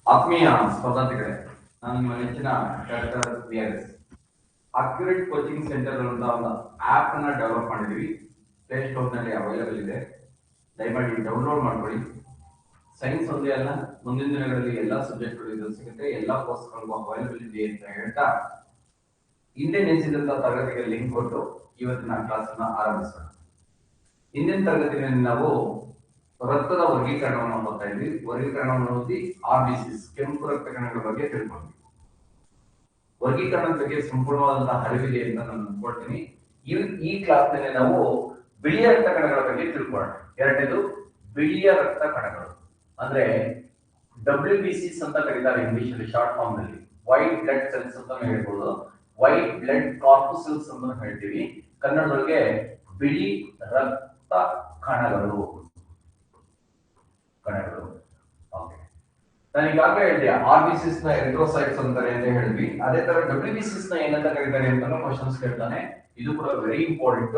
ಆತ್ಮೀಯ ಸ್ಪರ್ಧಾರ್ಥಿಗಳೇ, ನಾನು ನಿಮ್ಮ ನೆಚ್ಚಿನ doctor VRS. Accurate coaching centre ಅಂತ ಒಂದು ಆಪ್ ಅನ್ನ ಡೆವಲಪ್ ಮಾಡಿದೀವಿ. ಪ್ಲೇ ಸ್ಟೋರ್ ನಲ್ಲಿ ಅವೈಲೇಬಲ್ ಇದೆ, ದಯಮಾಡಿ ಡೌನ್ಲೋಡ್ ಮಾಡ್ಕೊಳ್ಳಿ. ಸೈನ್ಸ್ ಒಂದೇ ಅಲ್ಲ, ಮುಂದಿನ ದಿನಗಳಲ್ಲಿ ಎಲ್ಲಾ ಸಬ್ಜೆಕ್ಟ್ಗಳು ಇದು ಸಿಗುತ್ತೆ, ಎಲ್ಲಾ ಕೋರ್ಸ್ಗಳಿಗೂ ಅವೈಲೇಬಲ್ ಇದೆ ಅಂತ ಹೇಳ್ತಾ ಹಿಂದೆ ನೆನೆಸಿದಂತ ತರಗತಿಗೆ ಲಿಂಕ್ ಕೊಟ್ಟು ಇವತ್ತಿನ ಕ್ಲಾಸ್ ಅನ್ನ ಆರಂಭಿಸೋಣ. ಹಿಂದಿನ ತರಗತಿಯಲ್ಲಿ ನಾವು ರಕ್ತದ ವರ್ಗೀಕರಣವನ್ನು ಓದ್ತಾ ಇದ್ವಿ. ವರ್ಗೀಕರಣವನ್ನು ಓದಿ RBCs ಕೆಂಪು ರಕ್ತ ಕಣಗಳ ಬಗ್ಗೆ ತಿಳ್ಕೊಂಡ್ವಿ. ವರ್ಗೀಕರಣದ ಬಗ್ಗೆ ಸಂಪೂರ್ಣವಾದಂತಹ ಅರಿವಿದೆ ಅಂತ ನಾನು ಅನ್ಕೊಳ್ತೀನಿ. ಈ ಕ್ಲಾಸ್ ನಲ್ಲಿ ನಾವು ಬಿಳಿಯ ರಕ್ತ ಕಣಗಳ ಬಗ್ಗೆ ತಿಳ್ಕೊಳ್ಳೋಣ. ಎರಡನೇದು ಬಿಳಿಯ ರಕ್ತ ಕಣಗಳು ಅಂದ್ರೆ WBCs ಅಂತ ಕರೀತಾರೆ ಇಂಗ್ಲಿಷ್ ಅಲ್ಲಿ, ಶಾರ್ಟ್ ಫಾರ್ಮ್ ನಲ್ಲಿ ವೈಟ್ ಬ್ಲಡ್ ಸೆಲ್ಸ್ ಅಂತ ಹೇಳ್ಬೋದು, ವೈಟ್ ಬ್ಲಡ್ ಕಾರ್ಪುಸೆಲ್ಸ್ ಅಂತ ಹೇಳ್ತೀವಿ. ಕನ್ನಡದೊಳಗೆ ಬಿಳಿ ರಕ್ತ ಕಣಗಳು. ನಾನು ಈಗಾಗಲೇ ಹೇಳಿದೆ, RBCs ನ ಎರಿಥ್ರೋಸೈಟ್ಸ್ ಅಂತಾರೆ ಅಂತ ಹೇಳಿದ್ವಿ. ಅದೇ ತರ WBCs ನ ಏನಂತ ಕರೀತಾರೆ ಅಂತ ಕ್ವಶನ್ಸ್ ಕೇಳ್ತಾನೆ. ಇದು ಕೂಡ ವೆರಿ ಇಂಪಾರ್ಟೆಂಟ್.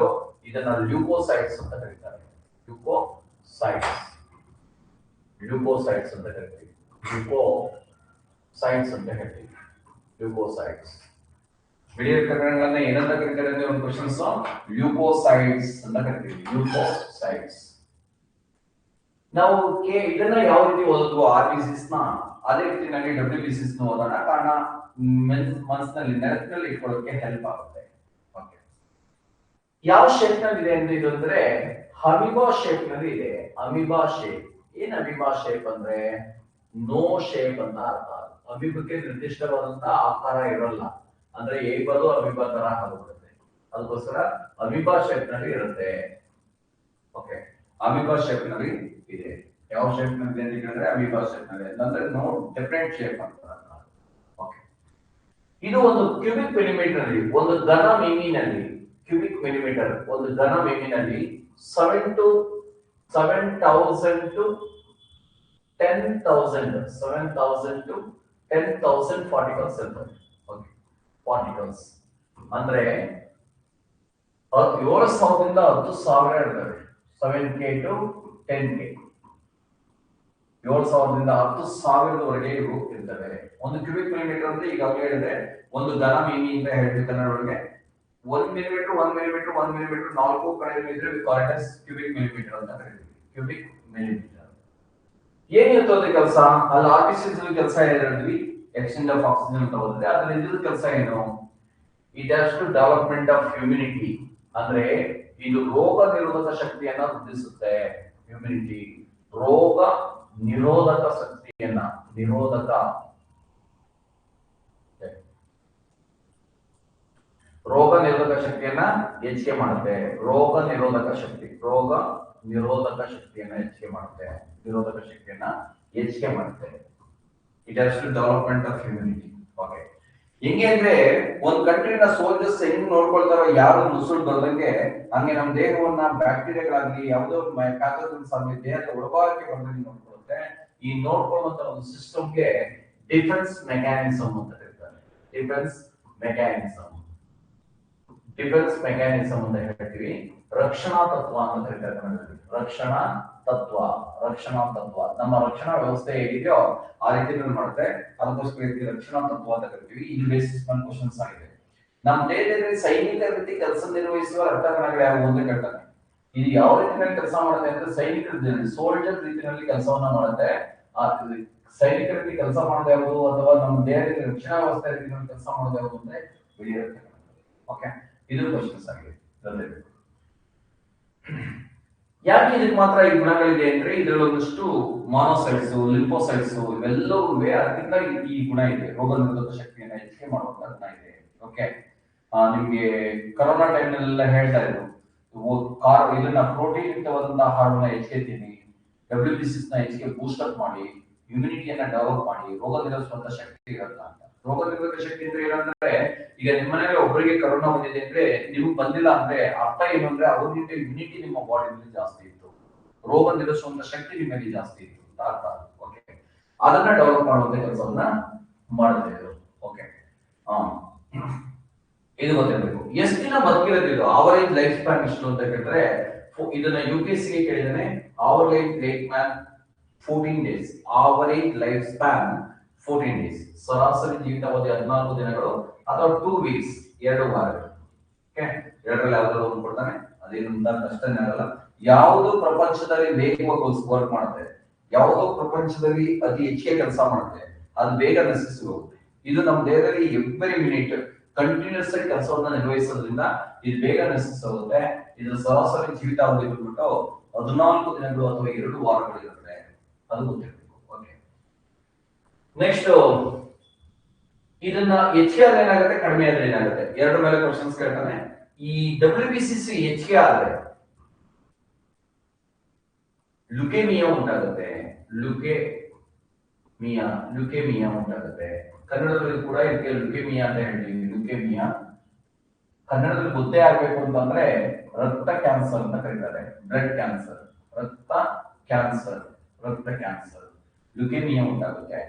ಇದನ್ನ ಲ್ಯೂಕೋಸೈಟ್ಸ್ ಅಂತ ಕರೀತಾರೆ. ಲ್ಯೂಕೋಸೈಟ್ಸ್ ಅಂತ ಕರಿತೀವಿ. ಲ್ಯೂಕೋಸೈಟ್ಸ್ ಅಂತ ಹೇಳ್ತೀವಿ. ಲ್ಯೂಕೋಸೈಟ್ಸ್ ಬಿಳಿ ರಕ್ತ ಕಣಗಳನ್ನ ಏನಂತ ಕರೀತಾರೆ ಅಂದ್ರೆ ಒಂದು ಕ್ವಶನ್ಸ್ ಲ್ಯೂಕೋಸೈಟ್ಸ್ ಅಂತ ಕರಿತೀವಿ. ಲ್ಯೂಕೋಸೈಟ್ಸ್ ನಾವು ಇದನ್ನ ಯಾವ ರೀತಿ ಓದೋದು RBCs ನ, ಅದೇ ರೀತಿ ನನಗೆ WBCs ನ ಓದೋಣ. ಕಾರಣ ಮನಸ್ಸಿನಲ್ಲಿ ನೆನಪಿನಲ್ಲಿ ಇಟ್ಕೊಳ್ಳೋಕೆ ಹೆಲ್ಪ್ ಆಗುತ್ತೆ. ಯಾವ ಶೇಪ್ ನಲ್ಲಿ ಇದೆ ಅಂತ ಇದು ಅಂದ್ರೆ ಅಮೀಬಾ ಶೇಪ್ ನಲ್ಲಿ ಇದೆ. Amoeba shape. ಏನ್ ಅಮೀಬಾ ಶೇಪ್ ಅಂದ್ರೆ ನೋ ಶೇಪ್ ಅಂತ ಅರ್ಥ. ಅಮೀಬಕ್ಕೆ ನಿರ್ದಿಷ್ಟವಾದಂತಹ ಆಕಾರ ಇರಲ್ಲ, ಅಂದ್ರೆ ಹೇಗದು ಅಮೀಬಾ ತರ ಆಗುತ್ತೆ. ಅದಕ್ಕೋಸ್ಕರ ಅಮೀಬಾ ಶೇಪ್ ನಲ್ಲಿ ಇರುತ್ತೆ. ಓಕೆ, ಅಮೀಬಾ ಶೇಪ್ ನಲ್ಲಿ ಇದೆ. ಯಾವ ಶೇಪ್ ನಲ್ಲಿ ಅಂತ ಹೇಳಿದ್ರೆ ಅಮೀಬಾ ಶೇಪ್ ನಲ್ಲಿ, ಅಂದ್ರೆ ನೋ ಡಿಫರೆಂಟ್ ಶೇಪ್ ಅಂತ. ಓಕೆ, ಇದು ಒಂದು ಕ್ಯೂಬಿಕ್ ಮಿಲಿಮೀಟರ್ ಅಲ್ಲಿ, ಒಂದು ಘನ ಮಿಮಿನಲ್ಲಿ, ಕ್ಯೂಬಿಕ್ ಮಿಲಿಮೀಟರ್ ಒಂದು ಘನ ಮಿಮಿನಲ್ಲಿ 7,000 to 10,000 ಪಾರ್ಟಿಕಲ್ಸ್ ಇರ್ತವೆ. ಓಕೆ, ಪಾರ್ಟಿಕಲ್ಸ್ ಅಂದ್ರೆ 7,000ದಿಂದ 10,000 ಇರ್ತವೆ. 7K to 10K, 7,000ದಿಂದ 10,000ವರೆಗೆ ಇವು ಇರ್ತವೆ. ಒಂದು ಕ್ಯೂಬಿಕ್ ಮಿಲಿಮೀಟರ್ ಅಂದ್ರೆ ಈಗಾಗಲೇ ಹೇಳಿದ್ರೆ ಒಂದು ಘನ ಮಿಮಿ ಅಂತ ಹೇಳ್ತೀವಿ ಕನ್ನಡದೊಳಗೆ. 1 ಮಿಲಿಮೀಟರ್ 4 ಕಡೆಯಲ್ಲಿ ಇದ್ರೆ ಕ್ಯೂಬಿಕ್ ಮಿಲಿಮೀಟರ್ ಅಂತ ಕರೀತೀವಿ. ಕ್ಯೂಬಿಕ್ ಮಿಲಿಮೀಟರ್ ಏನಿರ್ತದೆ ಅದ್ರ ಕೆಲಸ? ಅಲ್ಲಿ RBCs ಕೆಲಸ ಹೇಳಿದ್ವಿ, ಎಕ್ಸ್ಚೇಂಜ್ ಆಫ್ ಆಕ್ಸಿಜನ್ ಅಂತ ಹೋದ್ರೆ ಅದ್ರಲ್ಲಿ ಇದ್ರ ಕೆಲಸ ಏನು? It has to development of immunity, ಅಂದ್ರೆ ಇದು ರೋಗ ನಿರೋಧಕ ಶಕ್ತಿಯನ್ನ ವೃದ್ಧಿಸುತ್ತೆ. ಹ್ಯೂಮಿನಿಟಿ, ರೋಗ ನಿರೋಧಕ ಶಕ್ತಿಯನ್ನ, ರೋಗ ನಿರೋಧಕ ಶಕ್ತಿಯನ್ನ ಹೆಚ್ಚಿಗೆ ಮಾಡುತ್ತೆ. ರೋಗ ನಿರೋಧಕ ಶಕ್ತಿಯನ್ನ ಹೆಚ್ಚಿಗೆ ಮಾಡುತ್ತೆ. It has to development of immunity. Okay, ಹೆಂಗೆ ಅಂದ್ರೆ ಒಂದ್ ಕಂಟ್ರಿನ ಸೋಲ್ಜರ್ಸ್ ಹೆಂಗ್ ನೋಡ್ಕೊಳ್ತಾರೋ, ಯಾರು ನುಸುಳು ಬರ್ದಂಗೆ, ಹಂಗೆ ನಮ್ಮ ದೇಹವನ್ನ ಬ್ಯಾಕ್ಟೀರಿಯಾಗಳಾಗ್ಲಿ ಯಾವುದೋ ಪ್ಯಾಥೋಜನ್ಸ್ ಆಗ್ಲಿ ದೇಹದ ಒಳಭಾಗಕ್ಕೆ ಬಂದಂಗೆ ನೋಡ್ಕೊಳ್ಳುತ್ತೆ. ಈ ನೋಡ್ಕೊಳ್ಳುವಂತ ಒಂದು ಸಿಸ್ಟಮ್ಗೆ ಡಿಫೆನ್ಸ್ ಮೆಕ್ಯಾನಿಸಮ್ ಅಂತ ಕರೀತಾರೆ. ಡಿಫೆನ್ಸ್ ಮೆಕ್ಯಾನಿಸಮ್ ಅಂತ ಹೇಳ್ತೀವಿ. ರಕ್ಷಣಾ ತತ್ವ ಅಂತ ಕರೀತಾರೆ ಕನ್ನಡದಲ್ಲಿ. ರಕ್ಷಣಾ ತತ್ವ. ನಮ್ಮ ರಕ್ಷಣಾ ವ್ಯವಸ್ಥೆ ಹೇಗಿದೆಯೋ ಆ ರೀತಿ ಮಾಡುತ್ತೆ. ಅದಕ್ಕೋಸ್ಕರ ರಕ್ಷಣಾ ತತ್ವ ಅಂತ ಕರಿತೀವಿ. ಈ ಬೇಸಿಸ್ ಮೇಲೆ ಕ್ವಶನ್ಸ್ ಆಗಿದೆ. ನಮ್ಮ ದೇಹದಲ್ಲಿ ಸೈನಿಕ ರೀತಿ ಕೆಲಸ ನಿರ್ವಹಿಸುವ ರಕ್ತ ಕಣಗಳು ಯಾವುವು ಅಂತ ಕೇಳ್ತಾನೆ. ಇದು ಯಾವ ರೀತಿಯಲ್ಲಿ ಕೆಲಸ ಮಾಡುತ್ತೆ ಅಂದ್ರೆ ಸೈನಿಕರ ಸೋಲ್ಜರ್ ರೀತಿಯಲ್ಲಿ ಕೆಲಸವನ್ನ ಮಾಡುತ್ತೆ. ಆ ಸೈನಿಕ ರೀತಿ ಕೆಲಸ ಮಾಡೋದು ಯಾವುದು, ಅಥವಾ ನಮ್ಮ ದೇಹದಲ್ಲಿ ರಕ್ಷಣಾ ವ್ಯವಸ್ಥೆ ರೀತಿಯಲ್ಲಿ ಕೆಲಸ ಮಾಡೋದು ಯಾವುದು ಅಂದ್ರೆ ಬಿಳಿ ರಕ್ತ ಕಣ. ಓಕೆ, ಇದು ಕ್ವಶನ್ಸ್ ಆಗಿದೆ. ಯಾಕೆ ಇದಕ್ಕೆ ಮಾತ್ರ ಈ ಗುಣಗಳಿದೆ ಅಂದ್ರೆ ಇದರಲ್ಲಿ ಒಂದಷ್ಟು ಮಾನೋಸೈಟ್ಸ್, ಲಿಂಫೋಸೈಟ್ಸ್ ಇವೆಲ್ಲವೂ ಅದರಿಂದ ಈ ಗುಣ ಇದೆ. ರೋಗ ನಿರೋಧಕ ಶಕ್ತಿಯನ್ನ ಹೆಚ್ಚಿಗೆ ಮಾಡುವಂತ ಗುಣ ಇದೆ. ಓಕೆ, ನಿಮ್ಗೆ ಕರೋನಾ ಟೈಮ್ ನಲ್ಲೆಲ್ಲ ಹೇಳ್ತಾ ಇದ್ರು, ಇದನ್ನ ಪ್ರೋಟೀನ್ ಯುಕ್ತವಾದಂತಹ ಆಹಾರವನ್ನ ಹೆಚ್ಚಿಗೆ ತಿನ್ನಿ, WBCs ನ ಹೆಚ್ಚಿಗೆ ಬೂಸ್ಟ್ ಅಪ್ ಮಾಡಿ, ಇಮ್ಯುನಿಟಿಯನ್ನ ಡೆವಲಪ್ ಮಾಡಿ, ರೋಗ ನಿರೋಧಿಸುವಂತ ಶಕ್ತಿ ಇರಲ್ಲ ಅಂತ. ರೋಗ ನಿರೋಧಕ ಶಕ್ತಿ ಅಂದ್ರೆ ಏನಂದ್ರೆ, ಈಗ ನಿಮ್ಮ ಮನೆಯಲ್ಲಿ ಒಬ್ಬರಿಗೆ ಕರೋನಾ ಬಂದಿದೆ ಅಂದ್ರೆ ನಿಮ್ಗೆ ಬಂದಿಲ್ಲ ಅಂದ್ರೆ ಅರ್ಥ ಏನು ಅಂದ್ರೆ ಅವ್ರಿಗಿಂತ ಇಮ್ಯುನಿಟಿ ನಿಮ್ಮ ಬಾಡಿಯಲ್ಲಿ ಜಾಸ್ತಿ ಇತ್ತು, ರೋಗ ನಿರೋಧಿಸುವಂತ ಶಕ್ತಿ ನಿಮ್ಮಲ್ಲಿ ಜಾಸ್ತಿ ಇತ್ತು ಅಂತ ಅರ್ಥ. ಓಕೆ, ಅದನ್ನ ಡೆವಲಪ್ ಮಾಡುವಂತ ಕೆಲಸವನ್ನ ಮಾಡುತ್ತೆ. ಓಕೆ, ಇದು ಗೊತ್ತಿರಬೇಕು. ಎಷ್ಟು ದಿನ ಬದುಕಿರೋದು, ಅವರೇಜ್ ಲೈಫ್ ಸ್ಪ್ಯಾನ್ ಎಷ್ಟು ಅಂತ ಕೇಳಿದ್ರೆ, ಇದನ್ನ UPSC ಗೆ ಕೇಳಿದಾನೆ. Our life 14 days. Average lifespan 14 days. ಸರಾಸರಿ ಜೀವಿತಾವಧಿ 14 ದಿನಗಳು ಅಥವಾ 2 weeks 2 ವಾರಗಳು. ಓಕೆ, ಎರಡರಲ್ಲಿ ಯಾವ್ದಾದ್ರು ಒಂದು ಕೊಡ್ತಾನೆ, ಅದೇನಿಂದ ಕಷ್ಟನೇ ಆಗಲ್ಲ. ಯಾವುದು ಪ್ರಪಂಚದಲ್ಲಿ ವೇಗವಾಗಿ ವರ್ಕ್ ಮಾಡುತ್ತೆ, ಯಾವುದು ಪ್ರಪಂಚದಲ್ಲಿ ಅತಿ ಹೆಚ್ಚಿಗೆ ಕೆಲಸ ಮಾಡುತ್ತೆ, ಅದು ಬೇಗ ನಶಿಸಿ ಹೋಗುತ್ತೆ. ಇದು ನಮ್ಮ ದೇಹದಲ್ಲಿ ಎವ್ರಿ ಮಿನಿಟ್ ಕಂಟಿನ್ಯೂಸ್ ಆಗಿ ಕೆಲಸವನ್ನ ನಿರ್ವಹಿಸೋದ್ರಿಂದ ಇದು ಬೇಗ ನಶಿಸಿ ಹೋಗುತ್ತೆ. ಇದು ಸರಾಸರಿ ಜೀವಿತಾವಧಿ ಬಂದ್ಬಿಟ್ಟು 14 ದಿನಗಳು ಅಥವಾ 2 ವಾರಗಳು ಇರುತ್ತೆ, ಅದು ಗೊತ್ತಿರಬೇಕು. ಓಕೆ, ನೆಕ್ಸ್ಟ್ ಇದನ್ನ ಹೆಚ್ಚಿಗೆ ಆದ್ರೆ ಏನಾಗುತ್ತೆ, ಕಡಿಮೆ ಆದ್ರೆ ಏನಾಗುತ್ತೆ, ಎರಡು ಮೇಲೆ ಕ್ವಶನ್ಸ್ ಕೇಳ್ತಾನೆ. ಈ WBCC ಹೆಚ್ಚಿಗೆ ಆದ್ರೆ ಲುಕೇಮಿಯಾ ಉಂಟಾಗುತ್ತೆ, ಲುಕೇಮಿಯಾ ಉಂಟಾಗುತ್ತೆ. ಕನ್ನಡದಲ್ಲಿ ಕೂಡ ಇದಕ್ಕೆ ಲುಕೇಮಿಯಾ ಅಂತ ಹೇಳ್ತೀವಿ. ಲುಕೇಮಿಯಾ ಕನ್ನಡದಲ್ಲಿ ಗೊತ್ತೇ ಆಗ್ಬೇಕು ಅಂತಂದ್ರೆ ರಕ್ತ ಕ್ಯಾನ್ಸರ್ ಅಂತ ಕರೀತಾರೆ. ಬ್ಲಡ್ ಕ್ಯಾನ್ಸರ್, ರಕ್ತ ಕ್ಯಾನ್ಸರ್, ಲುಕೇಮಿಯಾ ಉಂಟಾಗುತ್ತೆ.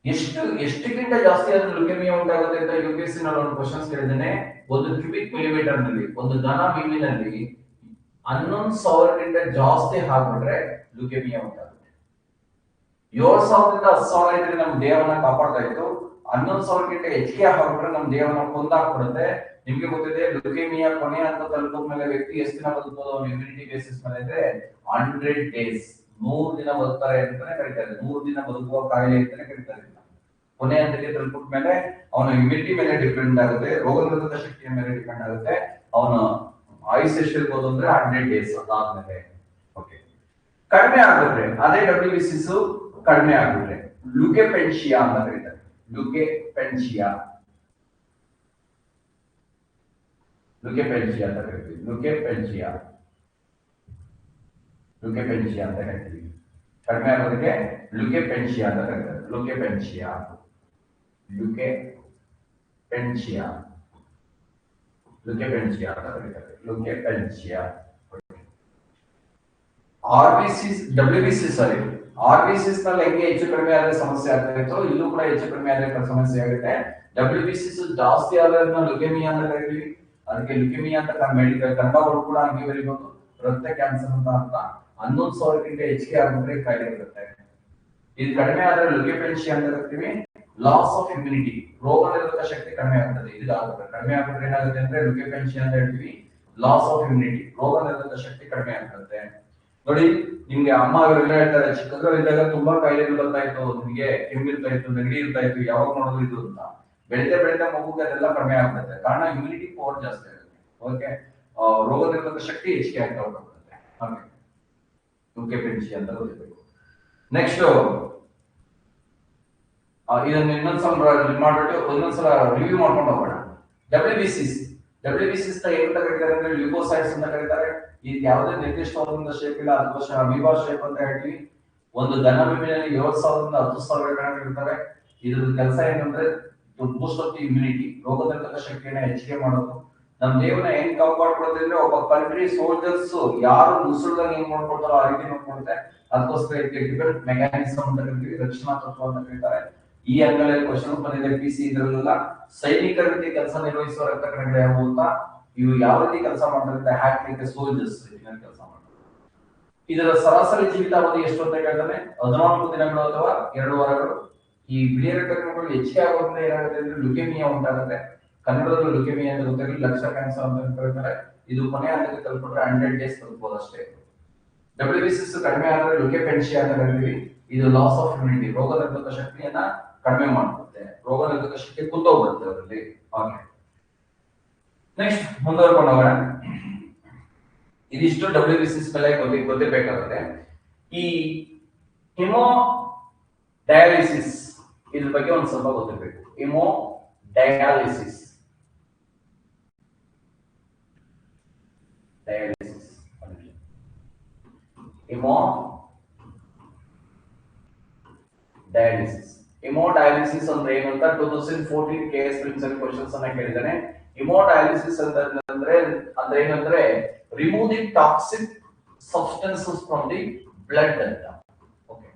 ಎಷ್ಟಕ್ಕಿಂತ ಜಾಸ್ತಿ ಆದ್ರೆ ಲುಕೇಮಿಯಾ ಉಂಟಾಗುತ್ತೆ ಅಂತ UPSC ನಲ್ಲಿ ಒಂದು ಕ್ವಶನ್ಸ್ ಕೇಳಿದ್ದೇನೆ. 1 ಕ್ಯೂಬಿಕ್ ಮಿಲಿಮೀಟರ್ ನಲ್ಲಿ, ಒಂದು ಘನ ಮೀನಿನಲ್ಲಿ 11,000ಕ್ಕಿಂತ ಜಾಸ್ತಿ ಹಾಕ್ಬಿಟ್ರೆ ಲುಕೇಮಿಯಾ ಉಂಟಾಗುತ್ತೆ. 7,000ದಿಂದ 10,000 ಇದ್ರೆ ನಮ್ಮ ದೇಹವನ್ನ ಕಾಪಾಡ್ತಾ ಇತ್ತು. 11,000ಕ್ಕಿಂತ ಹೆಚ್ಚಿಗೆ ಹಾಕ್ಬಿಟ್ರೆ ನಮ್ಮ ದೇಹವನ್ನ ಕೊಂದಾಕ್ಬಿಡುತ್ತೆ. ನಿಮ್ಗೆ ಗೊತ್ತಿದೆ, ಲುಕೇಮಿಯಾ ಕೊನೆ ಅಂತ ತಲುಪದ ಮೇಲೆ ವ್ಯಕ್ತಿ ಎಷ್ಟು ದಿನ ಬದುಕಬಹುದು ಅವನ ಇಮ್ಯುನಿಟಿ ಬೇಸಿಸ್ ಮೇಲೆ ಇದ್ರೆ 100 days, 100 ದಿನ ಬದುಕ್ತಾರೆ ಅಂತಾನೆ ಕರೀತಾರೆ. 100 ದಿನ ಬದುಕುವ ಕಾಯಿಲೆ ಅಂತಾನೆ ಕರೀತಾರೆ. ಕೊನೆ ಹಂತಕ್ಕೆ ತಲುಪಿದ ಮೇಲೆ ಅವನ ಇಮ್ಯುನಿಟಿ ಮೇಲೆ ಡಿಪೆಂಡ್ ಆಗುತ್ತೆ, ರೋಗ ನಿರೋಧಕ ಶಕ್ತಿಯ ಮೇಲೆ ಡಿಪೆಂಡ್ ಆಗುತ್ತೆ. ಅವನ ಆಯುಷ್ ಎಷ್ಟಿರ್ಬೋದು ಅಂದ್ರೆ 100 days ಅದಾದ್ಮೇಲೆ. ಓಕೆ, ಕಡಿಮೆ ಆಗ್ಬಿಟ್ರೆ ಅದೇ WBCS ಕಡಿಮೆ ಆಗ್ಬಿಟ್ರೆ ಲುಕೆಪೆನ್ಶಿಯಾ ಅಂತ ಕರೀತಾರೆ. ಲುಕೆಪೆನ್ಶಿಯಾ ಅಂತ ಕರಿತೀವಿ. ಲುಕೆಪೆನ್ಶಿಯಾ ಅಂತ ಕರಿತೀವಿ. ಕಡಿಮೆ ಆಗೋದಕ್ಕೆ ಲುಕೆಪೆನ್ಶಿಯಾ ಅಂತ ಕರೀತಾರೆ. ಲುಕೆಪೆನ್ಶಿಯಾ ಅಂತ ಕರೀತಾರೆ. ಲುಕೆಪೆನ್ಶಿಯಾ. RBCs ನಲ್ಲಿ ಹೆಂಗೆ ಹೆಚ್ಚು ಕಡಿಮೆ ಆದ್ರೆ ಸಮಸ್ಯೆ ಆಗ್ತಾ ಇತ್ತು, ಇಲ್ಲೂ ಕೂಡ ಹೆಚ್ಚು ಕಡಿಮೆ ಆದ್ರೆ ಸಮಸ್ಯೆ ಆಗುತ್ತೆ. WBCs ಜಾಸ್ತಿ ಆದ್ರೆ ಲುಕೇಮಿಯಾ ಅಂತ ಕರಿತೀವಿ. ಅದಕ್ಕೆ ಲುಕೇಮಿಯಾ ಅಂತ ಮೆಡಿಕಲ್ ಕನ್ನಡಗಳು ಕೂಡ ಹಂಗೆ ಬರೀಬಹುದು. ರಕ್ತ ಕ್ಯಾನ್ಸರ್ ಅಂತ ಅರ್ಥ. 11,000ಕ್ಕಿಂತ ಹೆಚ್ಚಿಗೆ ಆಗಿದ್ರೆ ಕಾಯಿಲೆ ಇರುತ್ತೆ. ಇದು ಕಡಿಮೆ ಆದ್ರೆ ಲುಕೆಪೆನ್ಶಿಯಾ ಅಂತ ಕರಿತೀವಿ. ಲಾಸ್ ಆಫ್ ಇಮ್ಯುನಿಟಿ, ರೋಗ ನಿರೋಧಕ ಶಕ್ತಿ ಕಡಿಮೆ ಆಗ್ತದೆ. ಇದು ಆಗುತ್ತೆ. ಕಡಿಮೆ ಆಗಿದ್ರೆ ಏನಾಗುತ್ತೆ ಅಂದ್ರೆ ಲುಕೆಪೆನ್ಶಿಯಾ ಅಂತ ಹೇಳ್ತೀವಿ. ಲಾಸ್ ಆಫ್ ಇಮ್ಯುನಿಟಿ, ರೋಗ ನಿರೋಧಕ ಶಕ್ತಿ ಕಡಿಮೆ ಆಗ್ತದೆ. ನೋಡಿ, ನಿಮ್ಗೆ ಅಮ್ಮ ಅವರೆಲ್ಲ ಹೇಳ್ತಾರೆ, ಚಿಕ್ಕದ್ರಲ್ಲಿದ್ದಾಗ ತುಂಬಾ ಕಾಯಿಲೆಗಳು ಬರ್ತಾ ಇತ್ತು, ನಿಮಗೆ ಕೆಮ್ಮಿರ್ತಾ ಇತ್ತು, ನೆಗಡಿ ಇರ್ತಾ ಇತ್ತು, ಯಾವಾಗ ನೋಡೋದು ಇದು ಅಂತ. ಬೆಳೀತಾ ಮಗುಗೆ ಅದೆಲ್ಲ ಕಡಿಮೆ ಆಗ್ತದೆ. ಕಾರಣ ಇಮ್ಯುನಿಟಿ ಪವರ್ ಜಾಸ್ತಿ ಆಗುತ್ತೆ. ಓಕೆ, ರೋಗ ನಿರೋಧಕ ಶಕ್ತಿ ಹೆಚ್ಚಿಗೆ ಆಗ್ತಾ ಹೋಗುತ್ತೆ. ಹಾಗೆ ಲುಕೆಪೆನ್ಶಿಯಾ ಅಂತ ಗೊತ್ತಿರಬೇಕು. ನೆಕ್ಸ್ಟ್ ಇದನ್ನ ಇನ್ನೊಂದ್ಸಲ ಮಾಡ್ಬಿಟ್ಟು ಒಂದೊಂದ್ಸಲ ರಿವ್ಯೂ ಮಾಡ್ಕೊಂಡು ಹೋಗೋಣ. WBCs ಏನಂತ ಕರೀತಾರೆ ಅಂದ್ರೆ ಲ್ಯೂಕೋಸೈಟ್ಸ್ ಅಂತ ಕರೀತಾರೆ. ಇದು ಯಾವುದೇ ನಿರ್ದಿಷ್ಟವಾದ ಶೇಪ್ ಇಲ್ಲ, ಅದಕ್ಕೋಸ್ಕರ ಅಮೀಬಾ ಶೇಪ್ ಅಂತ ಹೇಳ್ತೀವಿ. ಒಂದು ಘನ ಮೀನಿನಲ್ಲಿ 7,000ರಿಂದ 10,000 ಗಣಗಳು ಇರ್ತವೆ. ಇದ್ರ ಕೆಲಸ ಏನಂದ್ರೆ ಬೂಸ್ಟ್ ಆಫ್ ದಿ ಇಮ್ಯುನಿಟಿ, ರೋಗ ನಿರೋಧಕ ಶಕ್ತಿಯನ್ನ ಹೆಚ್ಚಿಗೆ ಮಾಡೋದು. ನಮ್ಮ ದೇಹನ ಹೆಂಗ್ ಕಾಪಾಡ್ಕೊಳ್ತೇವೆ ಅಂದ್ರೆ ಒಬ್ಬ ಕಂಟ್ರಿ ಸೋಲ್ಜರ್ಸ್ ಯಾರು ನುಸುಳ್ದಂಗೆ ಹೆಂಗ್ ಮಾಡ್ಕೊಳ್ತಾರೋ ಆ ರೀತಿ ನೋಡ್ಕೊಳುತ್ತೆ. ಅದಕ್ಕೋಸ್ಕರ ಡಿಫರೆಂಟ್ ಮೆಕ್ಯಾನಿಸಮ್ ಅಂತ ಕರಿತೀವಿ, ರಕ್ಷಣಾ ತತ್ವ ಅಂತ ಕರೀತಾರೆ. ಈ ಅಂಗಗಳಲ್ಲಿ ಕ್ವಶನ್ ಬಂದಿದೆ PC ಇದ್ರಲ್ಲೆಲ್ಲ. ಸೈನಿಕರ ರೀತಿ ಕೆಲಸ ನಿರ್ವಹಿಸುವ ರಕ್ತ ಕಣಗಳು ಯಾವುವು ಅಂತ, ಇವು ಯಾವ ರೀತಿ ಕೆಲಸ ಮಾಡ್ತಾರೆ, ಹ್ಯಾಕ್ ಸೋಲ್ಜರ್ಸ್ ಕೆಲಸ ಮಾಡ್ತಾರೆ. ಇದರ ಸರಾಸರಿ ಜೀವಿತಾವಧಿ ಎಷ್ಟು ಅಂತ ಕೇಳ್ತಾನೆ. 14 ದಿನಗಳು ಅಥವಾ 2 ವಾರಗಳು. ಈ ಬಿಳಿಯ ರಕ್ತ ಕಣಗಳು ಹೆಚ್ಚಿಗೆ ಆಗೋದ್ರಿಂದ ಏನಾಗುತ್ತೆ ಅಂದ್ರೆ ಲುಕೇಮಿಯಾ ಉಂಟಾಗುತ್ತೆ. ಕನ್ನಡದಲ್ಲಿ ಲುಕೇಮಿಯಾ ಅಂತ ಗೊತ್ತಿರಲಿ, ಲಕ್ಷ ಕ್ಯಾನ್ಸರ್ ಅಂತ ಕರೀತಾರೆ. ಇದು ಕೊನೆ ಹಂತಕ್ಕೆ ತಲುಪಿದ್ರೆ 100 days ತಲುಪಬಹುದು ಅಷ್ಟೇ. WBCs ಕಡಿಮೆ ಆದ್ರೆ ಲುಕೆಪೆನ್ಶಿಯಾ ಅಂತ ಕರಿತೀವಿ. ಇದು ಲಾಸ್ ಆಫ್ ಇಮ್ಯುನಿಟಿ, ರೋಗ ನಿರೋಧಕ ಶಕ್ತಿಯನ್ನ ಕಡಿಮೆ ಮಾಡುತ್ತೆ, ರೋಗ ನಿರೋಧಕ ಶಕ್ತಿ ಕುಂದೋಗ್ಬಿಡುತ್ತೆ ಅದರಲ್ಲಿ. ಓಕೆ, ನೆಕ್ಸ್ಟ್ ಮುಂದುವರ್ಕೊಂಡು ಹೋಗೋಣ. ಇದಿಷ್ಟು WBCs ಮೇಲೆ ಗೊತ್ತಿರಬೇಕಾಗುತ್ತೆ. ಈ ಹಿಮೋಡಯಾಲಿಸಿಸ್ ಇದ್ರ ಬಗ್ಗೆ ಒಂದು ಸ್ವಲ್ಪ ಗೊತ್ತಿರಬೇಕು. ಡಯಾಲಿಸಿಸ್ ಹಿಮೋಡಯಾಲಿಸಿಸ್ ಅಂದ್ರೆ ಏನು ಅಂತ 2014 KS ಪ್ರಿಲಿಮ್ಸ್ ಅಲ್ಲಿ ಕ್ವೆಶ್ಚನ್ಸ್ ಅನ್ನ ಕೇಳಿದಾನೆ. ಹಿಮೋಡಯಾಲಿಸಿಸ್ ಅಂದ್ರೆ ಏನಂದ್ರೆ remove the toxic substances from the blood ಅಂತ. ಓಕೆ,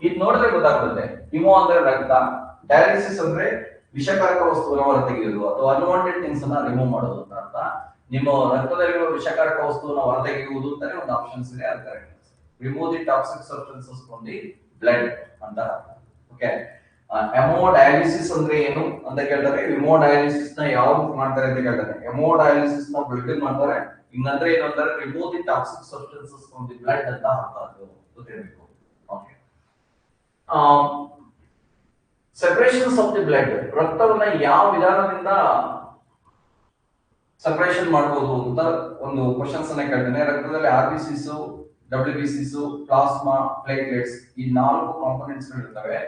ಇದು ನೋಡಿದ್ರೆ ಗೊತ್ತಾಗುತ್ತೆ. ಹಿಮೋ ಅಂದ್ರೆ ರಕ್ತ, ಡಯಾಲಿಸಿಸ್ ಅಂದ್ರೆ ವಿಷಕಾರಕ ವಸ್ತುವನ್ನು ಹೊರತೆಗೆಯುವುದು ಅಥವಾ ಅನ್ವಾಂಟೆಡ್ ಥಿಂಗ್ಸ್ ಅನ್ನ ರಿಮೂವ್ ಮಾಡೋದು ಅಂತ. ನಿಮ್ಮ ರಕ್ತದಲ್ಲಿರುವ ವಿಷಕಾರಕ ವಸ್ತುವನ್ನು ಹೊರತೆಗೆಯುವುದು ಅಂತಾನೆ ಒಂದು ಆಪ್ಷನ್ಸ್ ಇದೆ. Remove the toxic substances from the blood ಅಂತ. ಓಕೆ, ಹೆಮೋಡಯಾಲಿಸಿಸ್ ಅಂದ್ರೆ ಏನು ಅಂತ ಕೇಳ್ತಾರೆ. ಹೆಮೋಡಯಾಲಿಸಿಸ್ ನ ಯಾವ ಮಾಡ್ತಾರೆ ಅಂತ ಕೇಳ್ತಾರೆ. ಹೆಮೋಡಯಾಲಿಸಿಸ್ ನ ಬ್ಲಡ್ ಮಾಡ್ತಾರೆ. ಇನ್ನಂದ್ರೆ ಏನು ಅಂದ್ರೆ remove the toxic substances from the blood ಅಂತ ಅರ್ಥ ಅದು ಗೊತ್ತಿರಬೇಕು. ಓಕೆ, ಸೆಪರೇಷನ್ಸ್ ಆಫ್ ದಿ ಬ್ಲಡ್, ರಕ್ತವನ್ನ ಯಾವ ವಿಧಾನದಿಂದ ಸೆಪರೇಷನ್ ಮಾಡಬಹುದು ಅಂತ ಒಂದು ಕ್ವಶನ್ಸ್ ಅನ್ನ ಕೇಳ್ತೇನೆ. ರಕ್ತದಲ್ಲಿ RBCs, WBCs, ಪ್ಲಾಸ್ಮಾ, ಪ್ಲೇಟ್ಲೆಟ್ಸ್ ಈ 4 ಕಾಂಪೋನೆಂಟ್ಸ್ ಇರ್ತವೆ.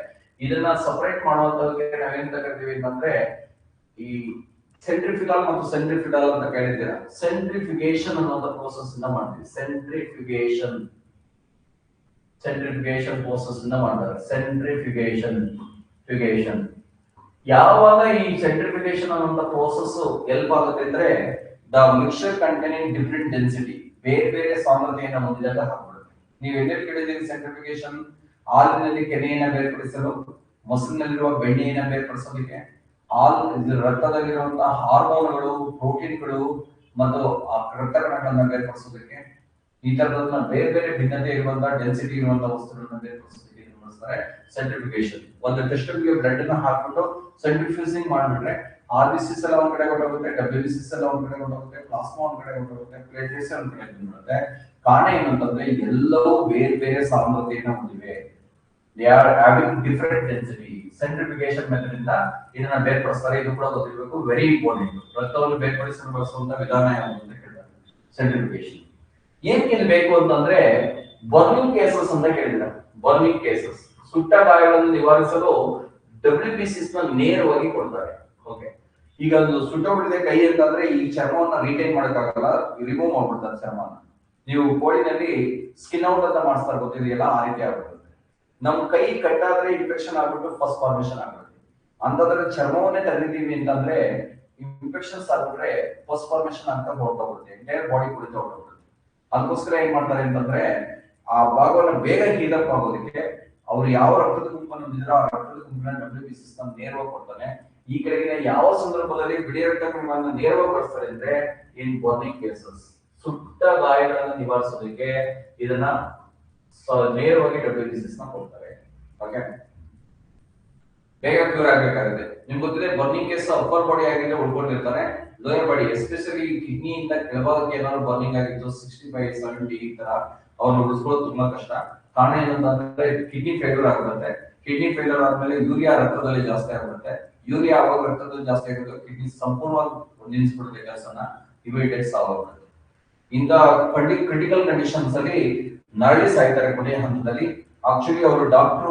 ಇದನ್ನ ಸಪರೇಟ್ ಮಾಡುವಂತಕ್ಕೆ ನಾವೇನ್ ಕರಿತೀವಿ ಅಂತಂದ್ರೆ ಈ ಸೆಂಟ್ರಿಫ್ಯೂಗಲ್ ಮತ್ತು ಸೆಂಟ್ರಿಫ್ಯೂಗಲ್ ಅಂತ ಕೇಳಿದ್ದೀರಾ. ಸೆಂಟ್ರಿಫ್ಯೂಗೇಷನ್ ಅನ್ನುವಂತ ಪ್ರೋಸೆಸ್ ಇಂದ ಮಾಡ್ತೀವಿ. ಸೆಂಟ್ರಿಫ್ಯೂಗೇಷನ್ ಪ್ರೋಸೆಸ್ ಇಂದ ಮಾಡ್ತಾರೆ. ಸೆಂಟ್ರಿಫ್ಯೂಗೇಷನ್ ಯಾವಾಗ ಈ ಸೆಂಟ್ರಿಫಿಕೇಶನ್ ಅನ್ನುವಂತ ಪ್ರೋಸೆಸ್ ಹೆಲ್ಪ್ ಆಗುತ್ತೆ ಅಂದ್ರೆ the mixture containing different density, ಬೇರೆ ಬೇರೆ ಸಾಂದ್ರತೆಯನ್ನು ಹೊಂದಿದಾಗ ಹಾಕ್ಬಿಡುತ್ತೆ. ನೀವು ಎಲ್ಲೆಲ್ಲಿ ಕೇಳಿದ್ದೀರಿ ಸೆಂಟ್ರಿಫಿಕೇಶನ್? ಹಾಲಿನಲ್ಲಿ ಕೆನೆಯನ್ನ ಬೇರ್ಪಡಿಸಲು, ಮೊಸರಿನಲ್ಲಿರುವ ಬೆಣ್ಣೆಯನ್ನ ಬೇರ್ಪಡಿಸೋದಕ್ಕೆ, ರಕ್ತದಲ್ಲಿರುವಂತಹ ಹಾರ್ಮೋನ್ಗಳು, ಪ್ರೋಟೀನ್ಗಳು ಮತ್ತು ರಕ್ತ ಕಣಗಳನ್ನ ಬೇರ್ಪಡಿಸೋದಕ್ಕೆ, ಈ ತರದನ್ನ ಬೇರೆ ಬೇರೆ ಭಿನ್ನತೆ ಇರುವಂತಹ ಡೆನ್ಸಿಟಿ ಇರುವಂತಹ ವಸ್ತುಗಳನ್ನ ಬೇರ್ಪಡಿಸೋದಕ್ಕೆ ಸೆಂಟ್ರಿಫಿಕೇಶನ್. ಒಂದು ಟೆಸ್ಟ್ಗೆ ಬ್ಲಡ್ ಅನ್ನ ಹಾಕ್ಬಿಟ್ಟು ಸೆಂಟ್ರಿಫ್ಯೂಸಿಂಗ್ ಮಾಡ್ಬಿಟ್ರೆ RBCs ಎಲ್ಲ ಒಂದ್ ಕಡೆ ಹೊರಟೋಗುತ್ತೆ, WBCs ಎಲ್ಲ ಒಂದ್ ಕಡೆ ಹೊರಟೋಗುತ್ತೆ, ಪ್ಲಾಸ್ಮಾ ಒಂದ್ ಕಡೆ ಹೊರಟೋಗುತ್ತೆ, ಪ್ಲೇಟ್ಲೆಟ್ಸ್ ಒಂದ್ ಕಡೆ ಬಂದ್ಬಿಡುತ್ತೆ. ಕಾರಣ ಏನಂತಂದ್ರೆ ಎಲ್ಲವೂ ಬೇರೆ ಬೇರೆ ಸಾಂದ್ರತೆಯನ್ನ ಹೊಂದಿವೆ. They are having different density. Centrification method ಇಂದ ಇದನ್ನ ಬೇರ್ಪಡಿಸ್ತಾರೆ. ಇದು ಕೂಡ ಗೊತ್ತಿರಬೇಕು, ವೆರಿ ಇಂಪಾರ್ಟೆಂಟ್. ರಕ್ತವನ್ನು ಬೇರ್ಪಡಿಸಲು ಬಳಸುವಂತ ವಿಧಾನ ಯಾವುದು ಅಂತ ಕೇಳಿದ್ದಾರೆ. ಸೆಂಟ್ರಿಫಿಕೇಶನ್ ಏನ್ ಬೇಕು ಅಂತಂದ್ರೆ ಬರ್ನಿಂಗ್ ಕೇಸಸ್ ಅಂತ ಕೇಳಿದ್ದಾರೆ. ಬರ್ನಿಂಗ್ ಕೇಸಸ್, ಸುಟ್ಟ ಗಾಯಗಳನ್ನು ನಿವಾರಿಸಲು WBCs ನ ನೇರವಾಗಿ ಕೊಡ್ತಾರೆ. ಓಕೆ, ಈಗ ಒಂದು ಸುಟ್ಟ ಹೊಡೆದ ಕೈ ಅಂತಂದ್ರೆ ಈ ಚರ್ಮವನ್ನ ರಿಟೈನ್ ಮಾಡಕ್ಕಾಗಲ್ಲ, ರಿಮೂವ್ ಮಾಡ್ಬಿಡ್ತಾರೆ ಚರ್ಮನ. ನೀವು ಕೋಡಿನಲ್ಲಿ ಸ್ಕಿನ್ ಔಟ್ ಅಂತ ಮಾಡಿಸ್ತಾರೆ, ಗೊತ್ತಿದೆಯಲ್ಲ, ಆ ರೀತಿ ಆಗುತ್ತೆ. ನಮ್ ಕೈ ಕಟ್ಟಾದ್ರೆ ಇನ್ಫೆಕ್ಷನ್ ಆಗ್ಬಿಟ್ಟು ಫಸ್ಟ್ ಫಾರ್ಮೇಶನ್ ಆಗುತ್ತೆ. ಅಂತಂದ್ರೆ ಚರ್ಮವನ್ನೇ ತೆಗಿತೀವಿ ಅಂತಂದ್ರೆ ಇನ್ಫೆಕ್ಷನ್ಸ್ ಆಗ್ಬಿಟ್ರೆ ಫಸ್ಟ್ ಫಾರ್ಮೇಶನ್ ಅಂತ ಹೊರಟೋಗುತ್ತೆ, ಎಂಟೈರ್ ಬಾಡಿ ಕುಡಿತ ಹೊರಟೋಗುತ್ತೆ. ಅದಕ್ಕೋಸ್ಕರ ಏನ್ ಮಾಡ್ತಾರೆ ಅಂತಂದ್ರೆ ಆ ಭಾಗವನ್ನು ಬೇಗ ಹೀಲಪ್ ಆಗೋದಕ್ಕೆ ಅವ್ರು ಯಾವ ರಕ್ತದ ಗುಂಪನ್ನು ಹೊಂದಿದ್ರೆ ಆ ರಕ್ತದ ಗುಂಪಿನ WBCs ನ ನೇರವಾಗಿ ಕೊಡ್ತಾನೆ. ಈ ಕೆಳಗಿನ ಯಾವ ಸಂದರ್ಭದಲ್ಲಿ ಬಿಳಿ ರಕ್ತಕಣಗಳನ್ನ ನೇರವಾಗಿ ಬಳಸ್ತಾರೆ ಅಂದ್ರೆ ಇನ್ ಬರ್ನಿಂಗ್ ಕೇಸಸ್, ಸುಟ್ಟ ಗಾಯಗಳನ್ನು ನಿವಾರಿಸೋದಕ್ಕೆ ಇದನ್ನ ನೇರವಾಗಿ WBCs ನ ಕೊಡ್ತಾರೆ. ಓಕೆ, ಬೇಗ ಕ್ಯೂರ್ ಆಗ್ಬೇಕಾಗುತ್ತೆ. ನಿಮ್ಗೆ ಗೊತ್ತಿದೆ, ಬರ್ನಿಂಗ್ ಕೇಸ್ ಅಪ್ಪರ್ ಬಾಡಿ ಆಗಿದ್ರೆ ಉಳ್ಕೊಂಡಿರ್ತಾರೆ, ಲೋಯರ್ ಬಾಡಿ ಎಸ್ಪೆಷಲಿ ಕಿಡ್ನಿಯಿಂದ ಕೆಳಭಾಗಕ್ಕೆ ಏನಾದ್ರು ಬರ್ನಿಂಗ್ ಆಗಿತ್ತು 65, 70 ಈ ತರ ಅವ್ರನ್ನ ಉಳಿಸ್ಕೊಳ್ಳೋದು ತುಂಬಾ ಕಷ್ಟ. ಕಾರಣ ಏನಂತಂದ್ರೆ ಕಿಡ್ನಿ ಫೇಲ್ಯೂರ್ ಆಗುತ್ತೆ. ಕಿಡ್ನಿ ಫೇಲ್ಯೂರ್ ಆದ್ಮೇಲೆ ಯೂರಿಯಾ ರಕ್ತದಲ್ಲಿ ಜಾಸ್ತಿ ಆಗುತ್ತೆ. ಯೂರಿಯಾ ಆವಾಗ ರಕ್ತದಲ್ಲಿ ಜಾಸ್ತಿ ಆಗುತ್ತೆ, ಕಿಡ್ನಿ ಸಂಪೂರ್ಣವಾಗಿ ನಿಲ್ಲಿಸ್ಬಿಡುತ್ತೆ ಕೆಲಸನ, ಇಮಿಡಿಯೇಟ್ ಸಾವಾಗುತ್ತೆ. ಇಂಥ ಕ್ರಿಟಿಕಲ್ ಕಂಡೀಷನ್ಸ್ ಅಲ್ಲಿ ನರಳಿ ಸಾಯ್ತಾರೆ ಕೊನೆಯ ಹಂತದಲ್ಲಿ. ಆಕ್ಚುಲಿ ಅವರು ಡಾಕ್ಟರ್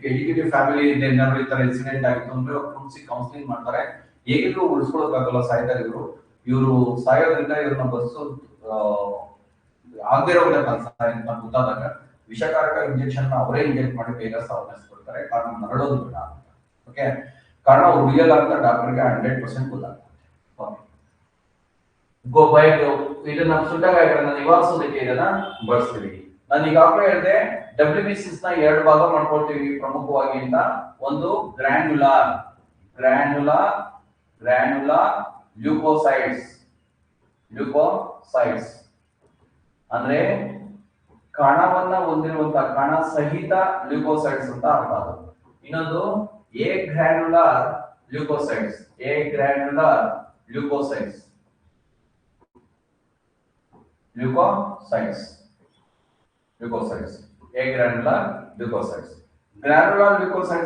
ಎಜುಕೇಟಿವ್ ಫ್ಯಾಮಿಲಿ ಏನಾದ್ರು ಈ ತರ ಇನ್ಸಿಡೆಂಟ್ ಆಗಿತ್ತು ಅಂದ್ರೆ ಕೌನ್ಸಿಲಿಂಗ್ ಮಾಡ್ತಾರೆ. ಹೇಗಿದ್ರು ಉಳಿಸ್ಕೊಳ್ಳೋಕ್ಕಾಗಲ್ಲ, ಸಾಯ್ತಾರೆ ಇವರು ಸಾಯೋದ್ರಿಂದ ಇವ್ರನ್ನ ಬಸ್ಸು ಆಗದಿರೋ ಗೊತ್ತಾದಾಗ ವಿಷಕಾರಕ ಇಂಜೆಕ್ಷನ್ ಅವರೇ ಇಂಜೆಕ್ಟ್ ಮಾಡಿ ಬೇಗ ಸಾವನ್ನಪ್ಪಿಸ್ಕೊಳ್ತಾರೆ. ಕಾರಣ ನರಳೋದು ಬೇಡ. ಓಕೆ, ಕಾರಣ ಅವ್ರು ರಿಯಲ್ ಅಂತ ಡಾಕ್ಟರ್ಗೆ 100% ಗೊತ್ತಾಗ್ತದೆ. ಇದನ್ನ ಸುಟ್ಟ ಗಾಯಗಳನ್ನ ನಿವಾರಿಸೋದಕ್ಕೆ ಇದನ್ನ ಬಳಸ್ತೀವಿ. ನಾನು ಈಗಾಗಲೇ ಹೇಳಿದೆ WBCs ನ 2 ಭಾಗ ಮಾಡ್ಕೊಳ್ತೀವಿ ಪ್ರಮುಖವಾಗಿ ಅಂತ. ಒಂದು ಗ್ರಾನ್ಯುಲಾರ್ ಲ್ಯೂಕೋಸೈಟ್ಸ್ ಅಂದ್ರೆ ಕಣವನ್ನ ಹೊಂದಿರುವಂತಹ ಕಣ ಸಹಿತ ಲ್ಯೂಕೋಸೈಟ್ಸ್ ಅಂತ ಅರ್ಥ ಅದು. ಇನ್ನೊಂದು ಎ ಗ್ರಾನ್ಯುಲಾರ್ ಲ್ಯೂಕೋಸೈಟ್ಸ್ ಎ ಗ್ರಾನ್ಯುಲಾರ್ ಲ್ಯೂಕೋಸೈಟ್ಸ್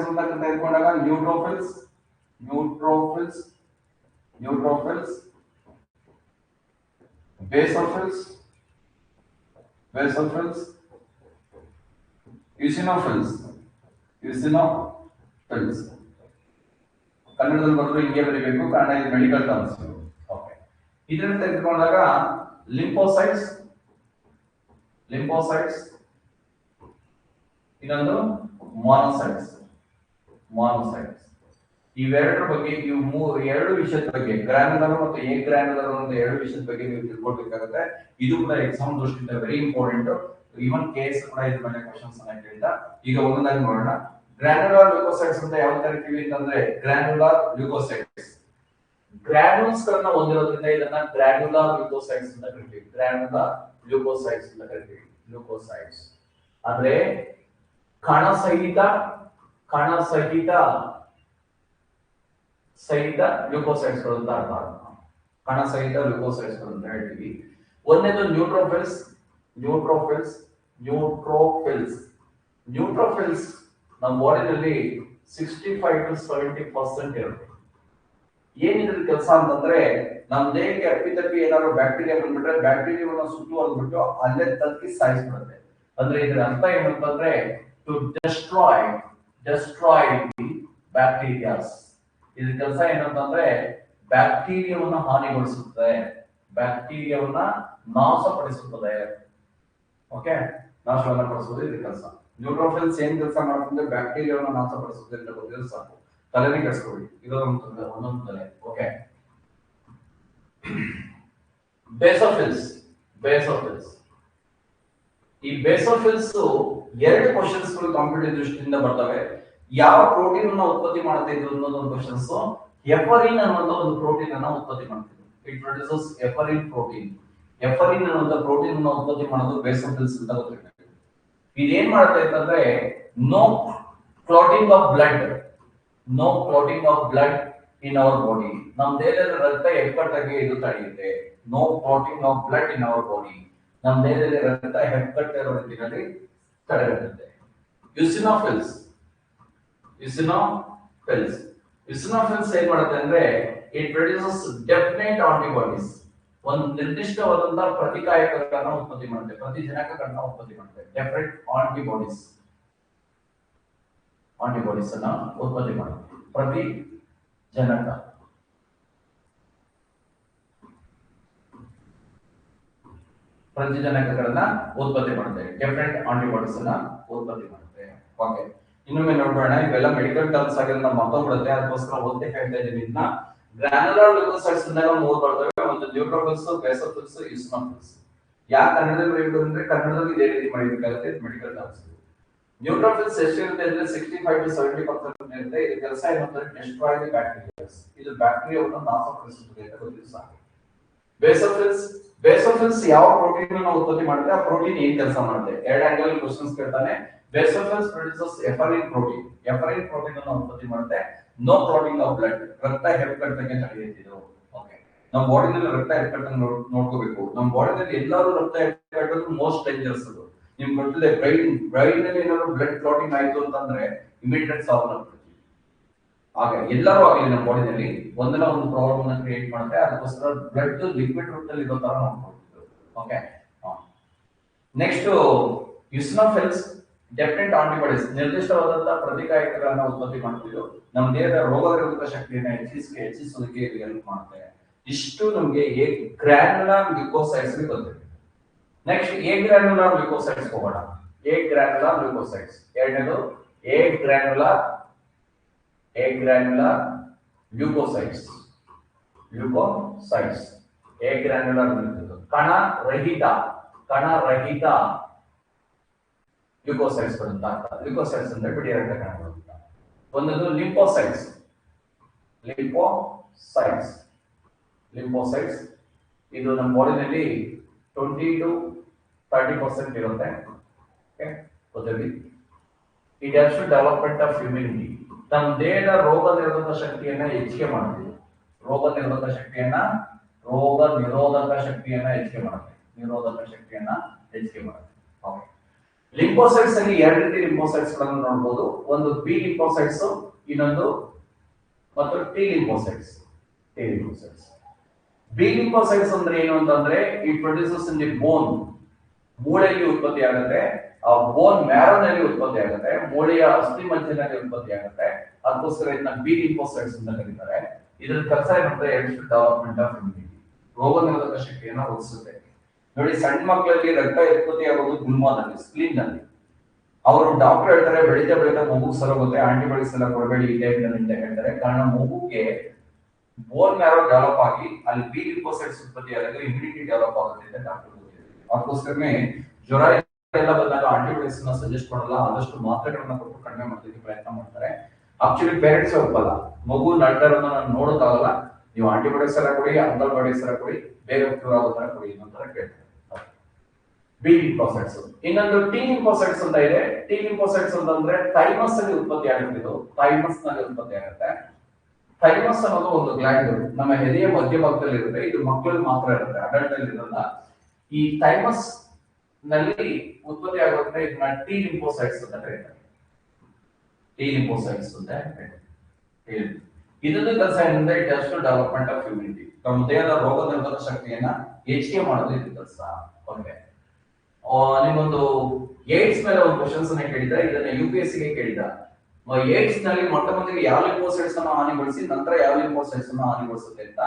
ಅಂತ ತೆಗೆದುಕೊಂಡಾಗ ನ್ಯೂಟ್ರೋಫಿಲ್ಸ್ basophils, eosinophils ಕನ್ನಡದಲ್ಲಿ ಬರೆದು ಹಿಂಗೆ ಬರೀಬೇಕು, ಕನ್ನಡ ಇದು ಮೆಡಿಕಲ್ ಟರ್ಮ್ಸ್. ಓಕೆ, ಇದನ್ನ ತೆಗೆದುಕೊಂಡಾಗ ಲಿಂಫೋಸೈಟ್ಸ್ ಇನ್ನೊಂದು ಮಾನೋಸೈಟ್ಸ್. ಇವೆರಡರ ಬಗ್ಗೆ, ಎರಡು ವಿಷಯದ ಬಗ್ಗೆ, ಗ್ರಾನ್ಯುಲರ್ ಮತ್ತು ಎ ಗ್ರಾನ್ಯುಲರ್ ಅಂತ 2 ವಿಷಯದ ಬಗ್ಗೆ ನೀವು ತಿಳ್ಕೊಳ್ಬೇಕಾಗುತ್ತೆ. ಇದು ಕೂಡ ಎಕ್ಸಾಮ್ ದೃಷ್ಟಿಯಿಂದ ವೆರಿ ಇಂಪಾರ್ಟೆಂಟ್. ಈವನ್ ಕೇಸ್ ಕೂಡ ಇದ್ರ ಮೇಲೆ ಕ್ವಶನ್ಸ್ ಅನ್ನ ಕೇಳಿದ. ಈಗ ಒಂದೊಂದಾಗಿ ನೋಡೋಣ. ಗ್ರಾನ್ಯುಲರ್ ಲ್ಯೂಕೋಸೈಟ್ಸ್ ಅಂತ ಯಾವ ಕರಿತೀವಿ ಅಂತಂದ್ರೆ ಗ್ರಾನ್ಯುಲರ್ ಲ್ಯೂಕೋಸೈಟ್ಸ್ ಗ್ರಾನ್ಯೂಲ್ಸ್ ಗಳನ್ನ ಹೊಂದಿರೋದ್ರಿಂದ ಇದನ್ನ ಗ್ರಾನ್ಯುಲರ್ ಲ್ಯೂಕೋಸೈಟ್ಸ್ ಅಂತ ಕರಿತೀವಿ. ಲ್ಯೂಕೋಸೈಡ್ಸ್ ಅಂದ್ರೆ ಕಣ ಸಹಿತ ಲ್ಯೂಕೋಸೈಡ್ಸ್ ಅಂತ ಅರ್ಥ. ಕಣ ಸಹಿತ ಲ್ಯೂಕೋಸೈಡ್ಸ್ ಅಂತ ಹೇಳ್ತೀವಿ. ಒಂದನೇದು ನ್ಯೂಟ್ರೋಫಿಲ್ಸ್ ನಮ್ಮ ಬಾಡಿನಲ್ಲಿ 65 to 70% ಇರುತ್ತೆ. ಏನಿದ್ರ ಕೆಲಸ ಅಂತಂದ್ರೆ ನಮ್ ದೇಹಕ್ಕೆ ಅಪ್ಪಿತಪ್ಪಿ ಏನಾದ್ರು ಬ್ಯಾಕ್ಟೀರಿಯಾ ಬಂದ್ಬಿಟ್ರೆ ಬ್ಯಾಕ್ಟೀರಿಯಾವನ್ನ ಸುತ್ತು ಅಂದ್ಬಿಟ್ಟು ಅಲ್ಲೇ ತಕ್ಕಿ ಸಾಯಿಸ್ಬಿಡುತ್ತೆ. ಅಂದ್ರೆ ಇದ್ರ ಅರ್ಥ ಏನಂತಂದ್ರೆ ಟು ಡೆಸ್ಟ್ರಾಯ್ ದಿ ಬ್ಯಾಕ್ಟೀರಿಯಾಸ್. ಇದ್ರ ಕೆಲಸ ಏನಂತಂದ್ರೆ ಬ್ಯಾಕ್ಟೀರಿಯಾವನ್ನ ಹಾನಿಗೊಳಿಸುತ್ತದೆ, ಬ್ಯಾಕ್ಟೀರಿಯಾವನ್ನ ನಾಶಪಡಿಸುತ್ತದೆ. ಓಕೆ, ನಾಶವನ್ನ ಪಡಿಸುವುದು ಇದ್ರ ಕೆಲಸ. ನ್ಯೂಟ್ರೋಫಿಲ್ಸ್ ಏನ್ ಕೆಲಸ ಮಾಡುತ್ತೆ? ಬ್ಯಾಕ್ಟೀರಿಯಾವನ್ನ ನಾಶಪಡಿಸುತ್ತೆ ಅಂತ ಗೊತ್ತಿದ್ರೆ ಸಾಕು, ತಲೆನೇ ಕೆಡಿಸ್ಕೊಳ್ಳಿ. ಇದು ಒಂದೊಂದು ತಲೆ. ಓಕೆ, ಬೇಸೋಫಿಲ್ಸ್ ಈ ಬೇಸೋಫಿಲ್ಸ್ ಎರಡು ಕ್ವಶನ್ಸ್ ಗಳು ಕಾಂಪಿಟೇಟಿವ್ ದೃಷ್ಟಿಯಿಂದ ಬರ್ತವೆ. ಯಾವ ಪ್ರೋಟೀನ್ ಅನ್ನ ಉತ್ಪತ್ತಿ ಮಾಡುತ್ತೆ ಇದು ಅನ್ನೋದೊಂದು ಕ್ವಶನ್ಸ್. ಹೆಪರಿನ್ ಅನ್ನುವಂತ ಒಂದು ಪ್ರೋಟೀನ್ ಅನ್ನ ಉತ್ಪತ್ತಿ ಮಾಡ್ತೀವಿ. It produces heparin protein. Heparin ಅನ್ನುವಂತ ಪ್ರೋಟೀನ್ ಅನ್ನ ಉತ್ಪತ್ತಿ ಮಾಡೋದು ಬೇಸೋಫಿಲ್ಸ್ ಅಂತ ಗೊತ್ತಿರ್ತದೆ. ಇದೇನ್ ಮಾಡುತ್ತೆ ಅಂತಂದ್ರೆ no clotting of blood in our body. ನಮ್ಮ ದೇಹದಲ್ಲಿ ರಕ್ತ ಹೆಪ್ಪುಗಟ್ಟಂಗೆ ಇದು ತಡೆಯುತ್ತೆ. No clotting of blood in our body. ನಮ್ಮ ದೇಹದಲ್ಲಿ ರಕ್ತ ಹೆಪ್ಪುಗಟ್ಟೋ ರೀತಿಯಲ್ಲಿ ತಡೆಗಟ್ಟುತ್ತೆ. ಯುಸಿನೋಫಿಲ್ಸ್ ಏನ್ ಮಾಡುತ್ತೆ ಅಂದ್ರೆ ಇಟ್ ಪ್ರೊಡ್ಯೂಸಸ್ ಡೆಫಿನೆಟ್ ಆಂಟಿಬಾಡೀಸ್. ಒಂದು ನಿರ್ದಿಷ್ಟವಾದಂತಹ ಪ್ರತಿಕಾಯಕಗಳನ್ನ ಉತ್ಪತ್ತಿ ಮಾಡುತ್ತೆ, ಪ್ರತಿಜನಕಗಳನ್ನ ಉತ್ಪತ್ತಿ ಮಾಡುತ್ತೆ. ಡೆಫಿನೆಟ್ ಆಂಟಿಬಾಡೀಸ್ ಅನ್ನ ಉತ್ಪತ್ತಿ ಮಾಡುತ್ತೆ. ಪ್ರತಿಜನಕಗಳನ್ನ ಉತ್ಪತ್ತಿ ಮಾಡುತ್ತೆ. ಡೆಫಿನೆಟ್ ಆಂಟಿಬಾಡೀಸ್ ಅನ್ನ ಉತ್ಪತ್ತಿ ಮಾಡುತ್ತೆ. ಓಕೆ, ಇನ್ನೊಮ್ಮೆ ನೋಡೋಣ. ಇವೆಲ್ಲ ಮೆಡಿಕಲ್ ಟರ್ಮ್ಸ್ ಆಗಿರೋದ್ರಿಂದ ಮತ್ತೊಂದ್ಬಿಡುತ್ತೆ, ಅದಕ್ಕೋಸ್ಕರ ಓದ್ತಾ ಹೇಳ್ತಾ ಇದ್ದೀವಿ. ಇದನ್ನ ಗ್ರಾನ್ಯುಲರ್ ಲ್ಯೂಕೋಸೈಟ್ಸ್ ಅಂದಾಗ ಮೂರು ಬರ್ತವೆ. ಒಂದು ನ್ಯೂಟ್ರೋಫಿಲ್ಸ್, ಬೇಸೋಫಿಲ್ಸ್, ಯುಸಿನೋಫಿಲ್ಸ್. ಯಾಕೆ ಕನ್ನಡದಲ್ಲಿ ಬರೀಬೇಕು ಅಂದ್ರೆ ಕನ್ನಡದಲ್ಲಿ ಇದೇ ರೀತಿ ಮಾಡಿಬೇಕಾಗುತ್ತೆ ಮೆಡಿಕಲ್ ಟರ್ಮ್ಸ್. ನ್ಯೂಟ್ರೋಫಿಲ್ಸ್ ಎಷ್ಟಿರುತ್ತೆ ಅಂದ್ರೆ 65 to 70% ಇರುತ್ತೆ. ಇದು ಕೆಲಸ ಏನಂದ್ರೆ ಡೆಸ್ಟ್ರಾಯ್ ದಿ ಬ್ಯಾಕ್ಟೀರಿಯಾಸ್. ಇದು ಬ್ಯಾಕ್ಟೀರಿಯಾವನ್ನು ನಾಶಪಡಿಸುತ್ತದೆ ಅಂತ ಗೊತ್ತಿದೆ ಸಾಕು. ಬೇಸೋಫಿಲ್ಸ್ ಯಾವ ಪ್ರೋಟೀನ್ ಅನ್ನು ಉತ್ಪತ್ತಿ ಮಾಡುತ್ತೆ? ಆ ಪ್ರೋಟೀನ್ ಏನ್ ಕೆಲಸ ಮಾಡುತ್ತೆ? ಎರಡು ಆಂಗಲ್ ಕ್ವೆಶ್ಚನ್ಸ್ ಕೇಳ್ತಾನೆ. ಬೇಸೋಫಿಲ್ಸ್ ಪ್ರೊಡ್ಯೂಸಸ್ ಹೆಪರಿನ್ ಪ್ರೋಟೀನ್ ಅನ್ನು ಉತ್ಪತ್ತಿ ಮಾಡುತ್ತೆ. ನೋ ಕ್ಲಾಟಿಂಗ್ ಆಫ್ ಬ್ಲಡ್, ರಕ್ತ ಹೆಪ್ಪುಗಟ್ಟಂಗೆ ತಡೆಯುತ್ತೆ. ಓಕೆ, ನಮ್ಮ ಬಾಡಿನಲ್ಲಿ ರಕ್ತ ಹೆಪ್ಪುಗಟ್ಟಂಗೆ ನೋಡ್ಕೋಬೇಕು. ನಮ್ಮ ಬಾಡಿನಲ್ಲಿ ಎಲ್ಲರೂ ರಕ್ತ ಹೆಪ್ಪುಗಟ್ಟೋದು ಮೋಸ್ಟ್ ಡೇಂಜರಸ್. ಅದು ನಿಮ್ಗೆ ಗೊತ್ತಿದೆ. ಬ್ರೈನ್ ನಲ್ಲಿ ಏನಾದ್ರು ಬ್ಲಡ್ ಕ್ಲಾಟಿಂಗ್ ಆಯ್ತು ಅಂತಂದ್ರೆ ಇಮಿಡಿಯೇಟ್ ಸಾವನ್ನಪ್ಪಿರ್ತೀವಿ. ಹಾಗೆ ಎಲ್ಲರೂ ಆಗಲಿ ನಮ್ಮ ಬಾಡಿನಲ್ಲಿ ಒಂದಲ್ಲ ಒಂದು ಪ್ರಾಬ್ಲಮ್ ಅನ್ನ ಕ್ರಿಯೇಟ್ ಮಾಡುತ್ತೆ. ಅದಕ್ಕೋಸ್ಕರ ಬ್ಲಡ್ ಲಿಕ್ವಿಡ್ ರೂಪದಲ್ಲಿ ಇರೋ ತರ ನೋಡ್ಕೊಳ್ತೀವಿ. ಓಕೆ, ನೆಕ್ಸ್ಟ್ ಯುಸಿನೋಫಿಲ್ಸ್ ಡೆಫಿನೆಟ್ ಆಂಟಿಬಾಡೀಸ್, ನಿರ್ದಿಷ್ಟವಾದಂತಹ ಪ್ರತಿಕಾಯಕಗಳನ್ನ ಉತ್ಪತ್ತಿ ಮಾಡ್ತೀವಿ. ನಮ್ಮ ದೇಹದ ರೋಗ ನಿರೋಧಕ ಶಕ್ತಿಯನ್ನ ಹೆಚ್ಚಿಸೋದಕ್ಕೆ ಹೆಲ್ಪ್ ಮಾಡುತ್ತೆ. ಇಷ್ಟು ನಮಗೆ ಗ್ರಾನ್ಯುಲರ್ ಲ್ಯೂಕೋಸೈಟ್ಸ್ ಗೊತ್ತಿದೆ. ನೆಕ್ಸ್ಟ್ ಎ ಗ್ರಾನ್ಯುಲರ್ ಲ್ಯೂಕೋಸೈಟ್ಸ್ ಹೋಗೋಣ. ಎರಡನೇದು ಎ ಗ್ರಾನ್ಯುಲರ್ ಲ್ಯೂಕೋಸೈಟ್ಸ್. ಎ ಗ್ರಾನ್ಯುಲರ್ ಕಣ ರಹಿತ ಲ್ಯೂಕೋಸೈಟ್ಸ್ ಅಂತ. ಲ್ಯೂಕೋಸೈಟ್ಸ್ ಅಂದ್ರೆ ಬಿಡಿರಕ್ತ ಕಣಗಳು. ಒಂದೊಂದು ಲಿಂಫೋಸೈಟ್ಸ್. ಇದು ನಮ್ಮ ಬಾಡಿನಲ್ಲಿ 20 to 30% ಇರುತ್ತೆ. ಗೊತ್ತಿರಲಿ. It has to development of immunity. ನಮ್ಮ ದೇಹದ ರೋಗ ನಿರೋಧಕ ಶಕ್ತಿಯನ್ನ ಹೆಚ್ಚಿಗೆ ಮಾಡ್ತೀವಿ. ರೋಗ ನಿರೋಧಕ ಶಕ್ತಿಯನ್ನ ಹೆಚ್ಚಿಗೆ ಮಾಡುತ್ತೆ. ಲಿಂಫೋಸೈಟ್ಸ್ ಅಲ್ಲಿ ಎರಡು ರೀತಿ ಲಿಂಫೋಸೈಟ್ಸ್ ಗಳನ್ನು ನೋಡಬಹುದು. ಒಂದು ಬಿ ಲಿಂಫೋಸೈಟ್ಸ್, ಇನ್ನೊಂದು ಮತ್ತು ಟಿ ಲಿಂಫೋಸೈಟ್ಸ್. ಬಿ ಲಿಂಫೋಸೈಟ್ಸ್ ಅಂದ್ರೆ ಏನು ಅಂತಂದ್ರೆ it produces in the bone. ಮೂಳೆಯಲ್ಲಿ ಉತ್ಪತ್ತಿ ಆಗುತ್ತೆ. ಆ ಬೋನ್ ಮ್ಯಾರೋನಲ್ಲಿ ಉತ್ಪತ್ತಿ ಆಗುತ್ತೆ. ಮೂಳೆಯ ಅಸ್ಥಿ ಮಜ್ಜೆನಲ್ಲಿ ಉತ್ಪತ್ತಿ ಆಗುತ್ತೆ. ಅದಕ್ಕೋಸ್ಕರ ಇದನ್ನ ಬಿ ಲಿಂಫೋಸೈಟ್ಸ್ ಅಂತ ಕರೀತಾರೆ. ಇದರ ಕೆಲಸ ಏನಂದ್ರೆ ಡೆವಲಪ್ಮೆಂಟ್ ಆಫ್ ಇಮ್ಯುನಿಟಿ, ರೋಗ ನಿರೋಧಕ ಶಕ್ತಿಯನ್ನ ಹೆಚ್ಚಿಸುತ್ತೆ. ನೋಡಿ, ಸಣ್ಣ ಮಕ್ಕಳಲ್ಲಿ ರಕ್ತ ಉತ್ಪತ್ತಿ ಆಗೋದು ಗುಲ್ಮದಲ್ಲಿ, ಸ್ಪ್ಲೀನ್ ನಲ್ಲಿ. ಅವರು ಡಾಕ್ಟರ್ ಹೇಳ್ತಾರೆ ಬೆಳೀತಾ ಮಗು ಸರೋಗುತ್ತೆ, ಆಂಟಿಬಾಡೀಸ್ ಎಲ್ಲ ಕೊಡಬೇಡಿ ಈ ಟೈಮ್ನಲ್ಲಿ ಅಂತ ಹೇಳ್ತಾರೆ. ಕಾರಣ ಮಗುಗೆ ಬೋನ್ ಮ್ಯಾರೋ ಡೆವಲಪ್ ಆಗಿ ಅಲ್ಲಿ ಬಿ ಲಿಂಫೋಸೈಟ್ಸ್ ಉತ್ಪತ್ತಿ ಆದಾಗ ಇಮ್ಯುನಿಟಿ ಡೆವಲಪ್ ಆಗುತ್ತೆ ಅಂತ ಡಾಕ್ಟರ್ ಗೊತ್ತಿದೆ. ಅದಕ್ಕೋಸ್ಕರನೇ ಜ್ವರ ಎಲ್ಲ ಬಂದಾಗ ಆಂಟಿಬಾಡೀಸ್ ನ ಸಜೆಸ್ಟ್ ಮಾಡಲ್ಲ, ಆದಷ್ಟು ಮಾತ್ರೆಗಳನ್ನ ಕೊಟ್ಟು ಕಡಿಮೆ ಮಾಡೋದಕ್ಕೆ ಪ್ರಯತ್ನ ಮಾಡ್ತಾರೆ. ಆಕ್ಚುಲಿ ಪೇರೆಂಟ್ಸ್ ಒಪ್ಪಲ್ಲ. ಮಗು ನಡ್ದಾರನ್ನ ನೋಡೋಕ್ಕಾಗಲ್ಲ, ನೀವು ಆಂಟಿಬಾಡೀಸ್ ಎಲ್ಲ ಕೊಡಿ, ಅಂಗಲ್ಬಾಡೀಸ್ ಎಲ್ಲ ಕೊಡಿ, ಬೇಗ ಕ್ಯೂರ್ ಆಗೋ ತರ ಕೊಡಿ ಅನ್ನೋ ತರ ಕೇಳ್ತಾರೆ. B lymphocytes. ಇನ್ನೊಂದು ಟಿ ಲಿಂಫೋಸೈಟ್ಸ್ ಅಂತ ಇದೆ. ಟಿ ಲಿಂಫೋಸೈಟ್ಸ್ ಅಂತಂದ್ರೆ ಥೈಮಸ್ ಅಲ್ಲಿ ಉತ್ಪತ್ತಿ ಆಗುತ್ತೆ. ಇದು ಥೈಮಸ್ ನಲ್ಲಿ ಉತ್ಪತ್ತಿ ಆಗುತ್ತೆ. ಥೈಮಸ್ ಅನ್ನೋದು ಒಂದು ಗ್ಲ್ಯಾಂಡ್ ನಮ್ಮ ಎದೆಯ ಮಧ್ಯಭಾಗದಲ್ಲಿ ಇರುತ್ತೆ. ಇದು ಮಕ್ಕಳಲ್ಲಿ ಮಾತ್ರ ಇರುತ್ತೆ, ಅಡಲ್ಟ್ ಅಲ್ಲಿ ಇರಲ್ಲ. ಈ ಥೈಮಸ್ ನಲ್ಲಿ ಉತ್ಪತ್ತಿ ಆಗುತ್ತೆ. ಇದನ್ನ ಟಿ ಲಿಂಫೋಸೈಟ್ಸ್ ಅಂತ ಕರೀತಾರೆ. ಟಿ ಲಿಂಫೋಸೈಟ್ಸ್ ಅಂತ ಹೇಳಿ ಇದೊಂದು ಕೆಲಸ ಏನಂದ್ರೆ it has to development of immunity. ನಮ್ಮ ದೇಹದ ರೋಗ ನಿರೋಧಕ ಶಕ್ತಿಯನ್ನ ಹೆಚ್ಚಿಗೆ ಮಾಡೋದು ಇದು ಕೆಲಸ. ಓಕೆ, ನಿಮ್ಮೊಂದು ಏಡ್ಸ್ ಮೇಲೆ ಒಂದು ಕ್ವಶನ್ಸ್ ಅನ್ನ ಕೇಳಿದ್ರೆ ಇದನ್ನ UPSC ಗೆ ಕೇಳಿದ. ಏಡ್ಸ್ ನಲ್ಲಿ ಮೊಟ್ಟ ಮೊದಲಿಗೆ ಯಾವ ಲಿಂಫೋಸೈಟ್ಸ್ ಅನ್ನು ಹಾನಿಗೊಳಿಸಿ ನಂತರ ಯಾವ ಲಿಂಫೋಸೈಟ್ಸ್ ಅನ್ನು ಹಾನಿಗೊಳಿಸುತ್ತೆ ಅಂತ.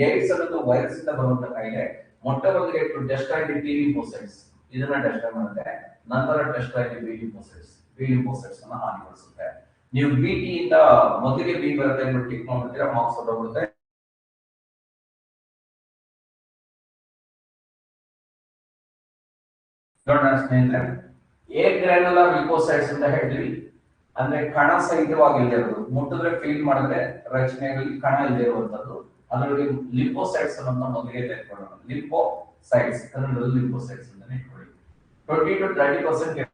ಏಡ್ಸ್ ಅನ್ನೋದು ವೈರಸ್ ಇಂದ ಬರುವಂತ ಕಾಯಿಲೆ. ಮೊಟ್ಟ ಮೊದಲಿಗೆ to destroy the T lymphocytes, ಇದನ್ನ ಡೆಸ್ಟ್ರಾಯ್ ಮಾಡುತ್ತೆ. ನಂತರ destroy the B lymphocytes, B lymphocytes ಅನ್ನು ಹಾನಿಗೊಳಿಸುತ್ತೆ. ನೀವು BT ಇಂದ ಮೊದಲಿಗೆ ಬಿ ಬರುತ್ತೆ ಅಂತ ಟಿಕ್ ಮಾಡ್ತೀರಾ, ಮಾರ್ಕ್ಸ್ ಹೊರಡುತ್ತೆ. ನೋಡೋಣ ಸ್ನೇಹಿತರೆ, ಎ ಗ್ರಾನ್ಯುಲರ್ ಲಿಂಫೋಸೈಟ್ಸ್ ಅಂತ ಹೇಳ್ತೀವಿ. ಅಂದ್ರೆ ಕಣ ಸಹಿತವಾಗಿ ಇಲ್ಲದೆ ಇರೋದು, ಮುಟ್ಟಿದ್ರೆ ಫೀಲ್ ಮಾಡಿದ್ರೆ ರಚನೆಯಲ್ಲಿ ಕಣ ಇಲ್ಲದೆ ಇರುವಂತದ್ದು. ಅದರಲ್ಲಿ ಲಿಂಫೋಸೈಟ್ಸ್ ಅನ್ನೋದನ್ನ ಮೊದಲಿಗೆ ತೆಗೆದುಕೊಳ್ಳೋಣ. ಲಿಂಫೋಸೈಟ್ಸ್ ಕನ್ನಡದಲ್ಲಿ ಲಿಂಫೋಸೈಟ್ಸ್ ಅಂತ ಇಟ್ಕೊಳ್ಳಿ. 20 to 30%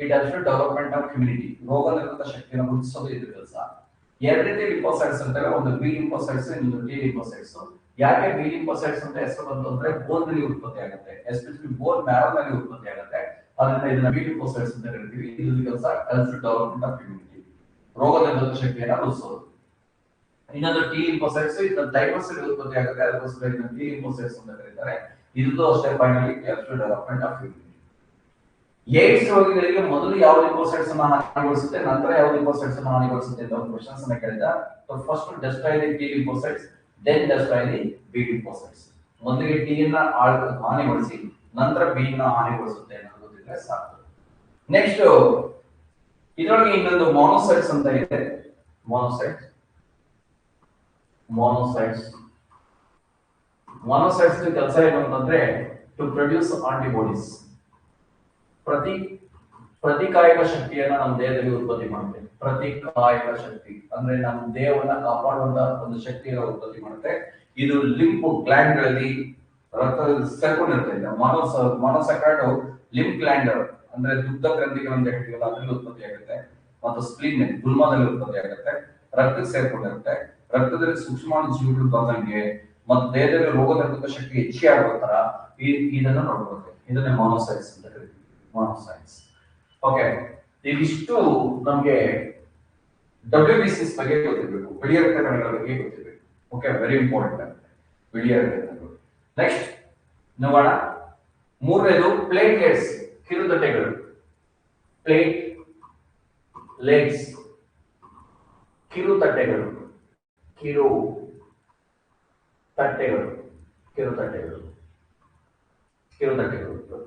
it has to development of immunity, ರೋಗ ನಿರೋಧಕ ಶಕ್ತಿಯನ್ನು ವೃದ್ಧಿಸೋದು ಇದು ಕೆಲಸ. ಎರಡು ರೀತಿ ಲಿಂಫೋಸೈಟ್ಸ್ ಅಂತೇವೆ, ಒಂದು ಬಿ ಲಿಂಫೋಸೈಟ್ಸ್, ಇನ್ನೊಂದು ಟಿ ಲಿಂಫೋಸೈಟ್ಸ್. ಯಾಕೆ ಬಿ ಲಿಂಫೋಸೈಟ್ಸ್ ಅಂತ ಹೆಸರು ಬಂತು ಅಂದ್ರೆ ಬೋನ್ ನಲ್ಲಿ ಉತ್ಪತ್ತಿ ಆಗುತ್ತೆ, ಎಸ್ಪೆಷಲಿ ಬೋನ್ ಮ್ಯಾರೋ ನಲ್ಲಿ ಉತ್ಪತ್ತಿ ಆಗುತ್ತೆ. ಅದರಿಂದ ಇದನ್ನ ಬಿ ಲಿಂಫೋಸೈಟ್ಸ್ ಅಂತ ಕರಿತೀವಿ. ಇದು ಕೆಲಸ ಹೆಲ್ತ್ ಡೆವಲಪ್ಮೆಂಟ್ ಆಫ್ ಇಮ್ಯುನಿಟಿ, ರೋಗ ನಿರೋಧಕ ಶಕ್ತಿಯನ್ನು ವೃದ್ಧಿಸೋದು. ಇನ್ನೊಂದು ಟಿ ಲಿಂಫೋಸೈಟ್ಸ್, ಇದನ್ನ ಥೈಮಸ್ ಅಲ್ಲಿ ಉತ್ಪತ್ತಿ ಆಗುತ್ತೆ, ಅದಕ್ಕೋಸ್ಕರ ಇದನ್ನ ಟಿ ಲಿಂಫೋಸೈಟ್ಸ್ ಅಂತ ಕರೀತಾರೆ. ಇದು ಅಷ್ಟೇ finally health development of immunity. AIDS ರೋಗಿಗಳಿಗೆ ಮೊದಲು ಯಾವ ಲಿಂಫೋಸೈಟ್ಸ್ ಅನ್ನು ಹಾನಿಗೊಳಿಸುತ್ತೆ, ನಂತರ ಯಾವ ಲಿಂಫೋಸೈಟ್ಸ್ ಅನ್ನು ಹಾನಿಗೊಳಿಸುತ್ತೆ ಅಂತ ಒಂದು ಕ್ವೆಶ್ಚನ್ಸ್ ಅನ್ನು ಕೇಳಿದ. First destroy the T lymphocytes, then destroy the B lymphocytes. ಮೊದಲಿಗೆ ಟಿ ಅನ್ನ ಹಾನಿಗೊಳಿಸಿ ನಂತರ ಬಿ ನ ಹಾನಿಗೊಳಿಸುತ್ತೆ ಅನ್ನೋದು ಗೊತ್ತಿದ್ರೆ ಸಾಕು. ನೆಕ್ಸ್ಟ್ ಇದರೊಳಗೆ ಇನ್ನೊಂದು ಮೊನೋಸೈಟ್ಸ್ ಅಂತ ಇದೆ. ಮೊನೋಸೈಟ್ಸ್ ಕೆಲಸ ಏನು ಅಂತಂದ್ರೆ ಟು ಪ್ರೊಡ್ಯೂಸ್ ಆಂಟಿಬಾಡೀಸ್, ಪ್ರತಿಕಾಯಕ ಶಕ್ತಿಯನ್ನ ನಮ್ಮ ದೇಹದಲ್ಲಿ ಉತ್ಪತ್ತಿ ಮಾಡುತ್ತೆ. ಪ್ರತಿಕಾಯಕ ಶಕ್ತಿ ಅಂದ್ರೆ ನಮ್ಮ ದೇಹವನ್ನ ಕಾಪಾಡುವಂತ ಒಂದು ಶಕ್ತಿಯನ್ನು ಉತ್ಪತ್ತಿ ಮಾಡುತ್ತೆ. ಇದು ಲಿಂಫ್ ಗ್ಲ್ಯಾಂಡ್ ಗಳಲ್ಲಿ ರಕ್ತದಲ್ಲಿ ಸೇರ್ಕೊಂಡಿರುತ್ತೆ. ಮೊನೋಸೈಟ್ ಲಿಂಫ್ ಗ್ಲ್ಯಾಂಡ್ ಅಂದ್ರೆ ದುಗ್ಧ ಗ್ರಂಥಿಗಳು ಅಂತ ಹೇಳ್ತೀವಲ್ಲ, ಅದರಲ್ಲಿ ಉತ್ಪತ್ತಿ ಆಗುತ್ತೆ. ಮತ್ತು ಸ್ಪ್ಲೀನ್ ಗುಲ್ಮದಲ್ಲಿ ಉತ್ಪತ್ತಿ ಆಗುತ್ತೆ, ರಕ್ತಕ್ಕೆ ಸೇರ್ಕೊಂಡಿರುತ್ತೆ. ರಕ್ತದಲ್ಲಿ ಸೂಕ್ಷ್ಮಾಣು ಜೀವಿಗಳು ಬಂದಂಗೆ ಮತ್ತು ದೇಹದಲ್ಲಿ ರೋಗ ನಿರೋಧಕ ಶಕ್ತಿ ಹೆಚ್ಚಿಗೆ ಆಗೋ ತರ ಇದನ್ನು ನೋಡ್ಕೊಳ್ತೇವೆ. ಇದನ್ನೇ ಮೊನೋಸೈಟ್ಸ್ ಅಂತ ಕರಿತೀವಿ, ಮೊನೋಸೈಟ್ಸ್. ಓಕೆ, ಇದಿಷ್ಟು ನಮ್ಗೆ WBCs ಬಗ್ಗೆ ಗೊತ್ತಿರಬೇಕು, ಬಿಳಿಯ ರಕ್ತ ಕಣಗಳ ಬಗ್ಗೆ ಗೊತ್ತಿರಬೇಕು. ಓಕೆ, ವೆರಿ ಇಂಪಾರ್ಟೆಂಟ್ ಬಿಳಿಯ ರಕ್ತ ಕಣಗಳು. ನೆಕ್ಸ್ಟ್ ನೋಡೋಣ, ಮೂರನೇದು ಪ್ಲೇಟ್ಲೆಟ್ಸ್, ಕಿರುತಟ್ಟೆಗಳು. ಪ್ಲೇಟ್ಲೆಟ್ಸ್ ಕಿರುತಟ್ಟೆಗಳು, ಕಿರುತಟ್ಟೆಗಳು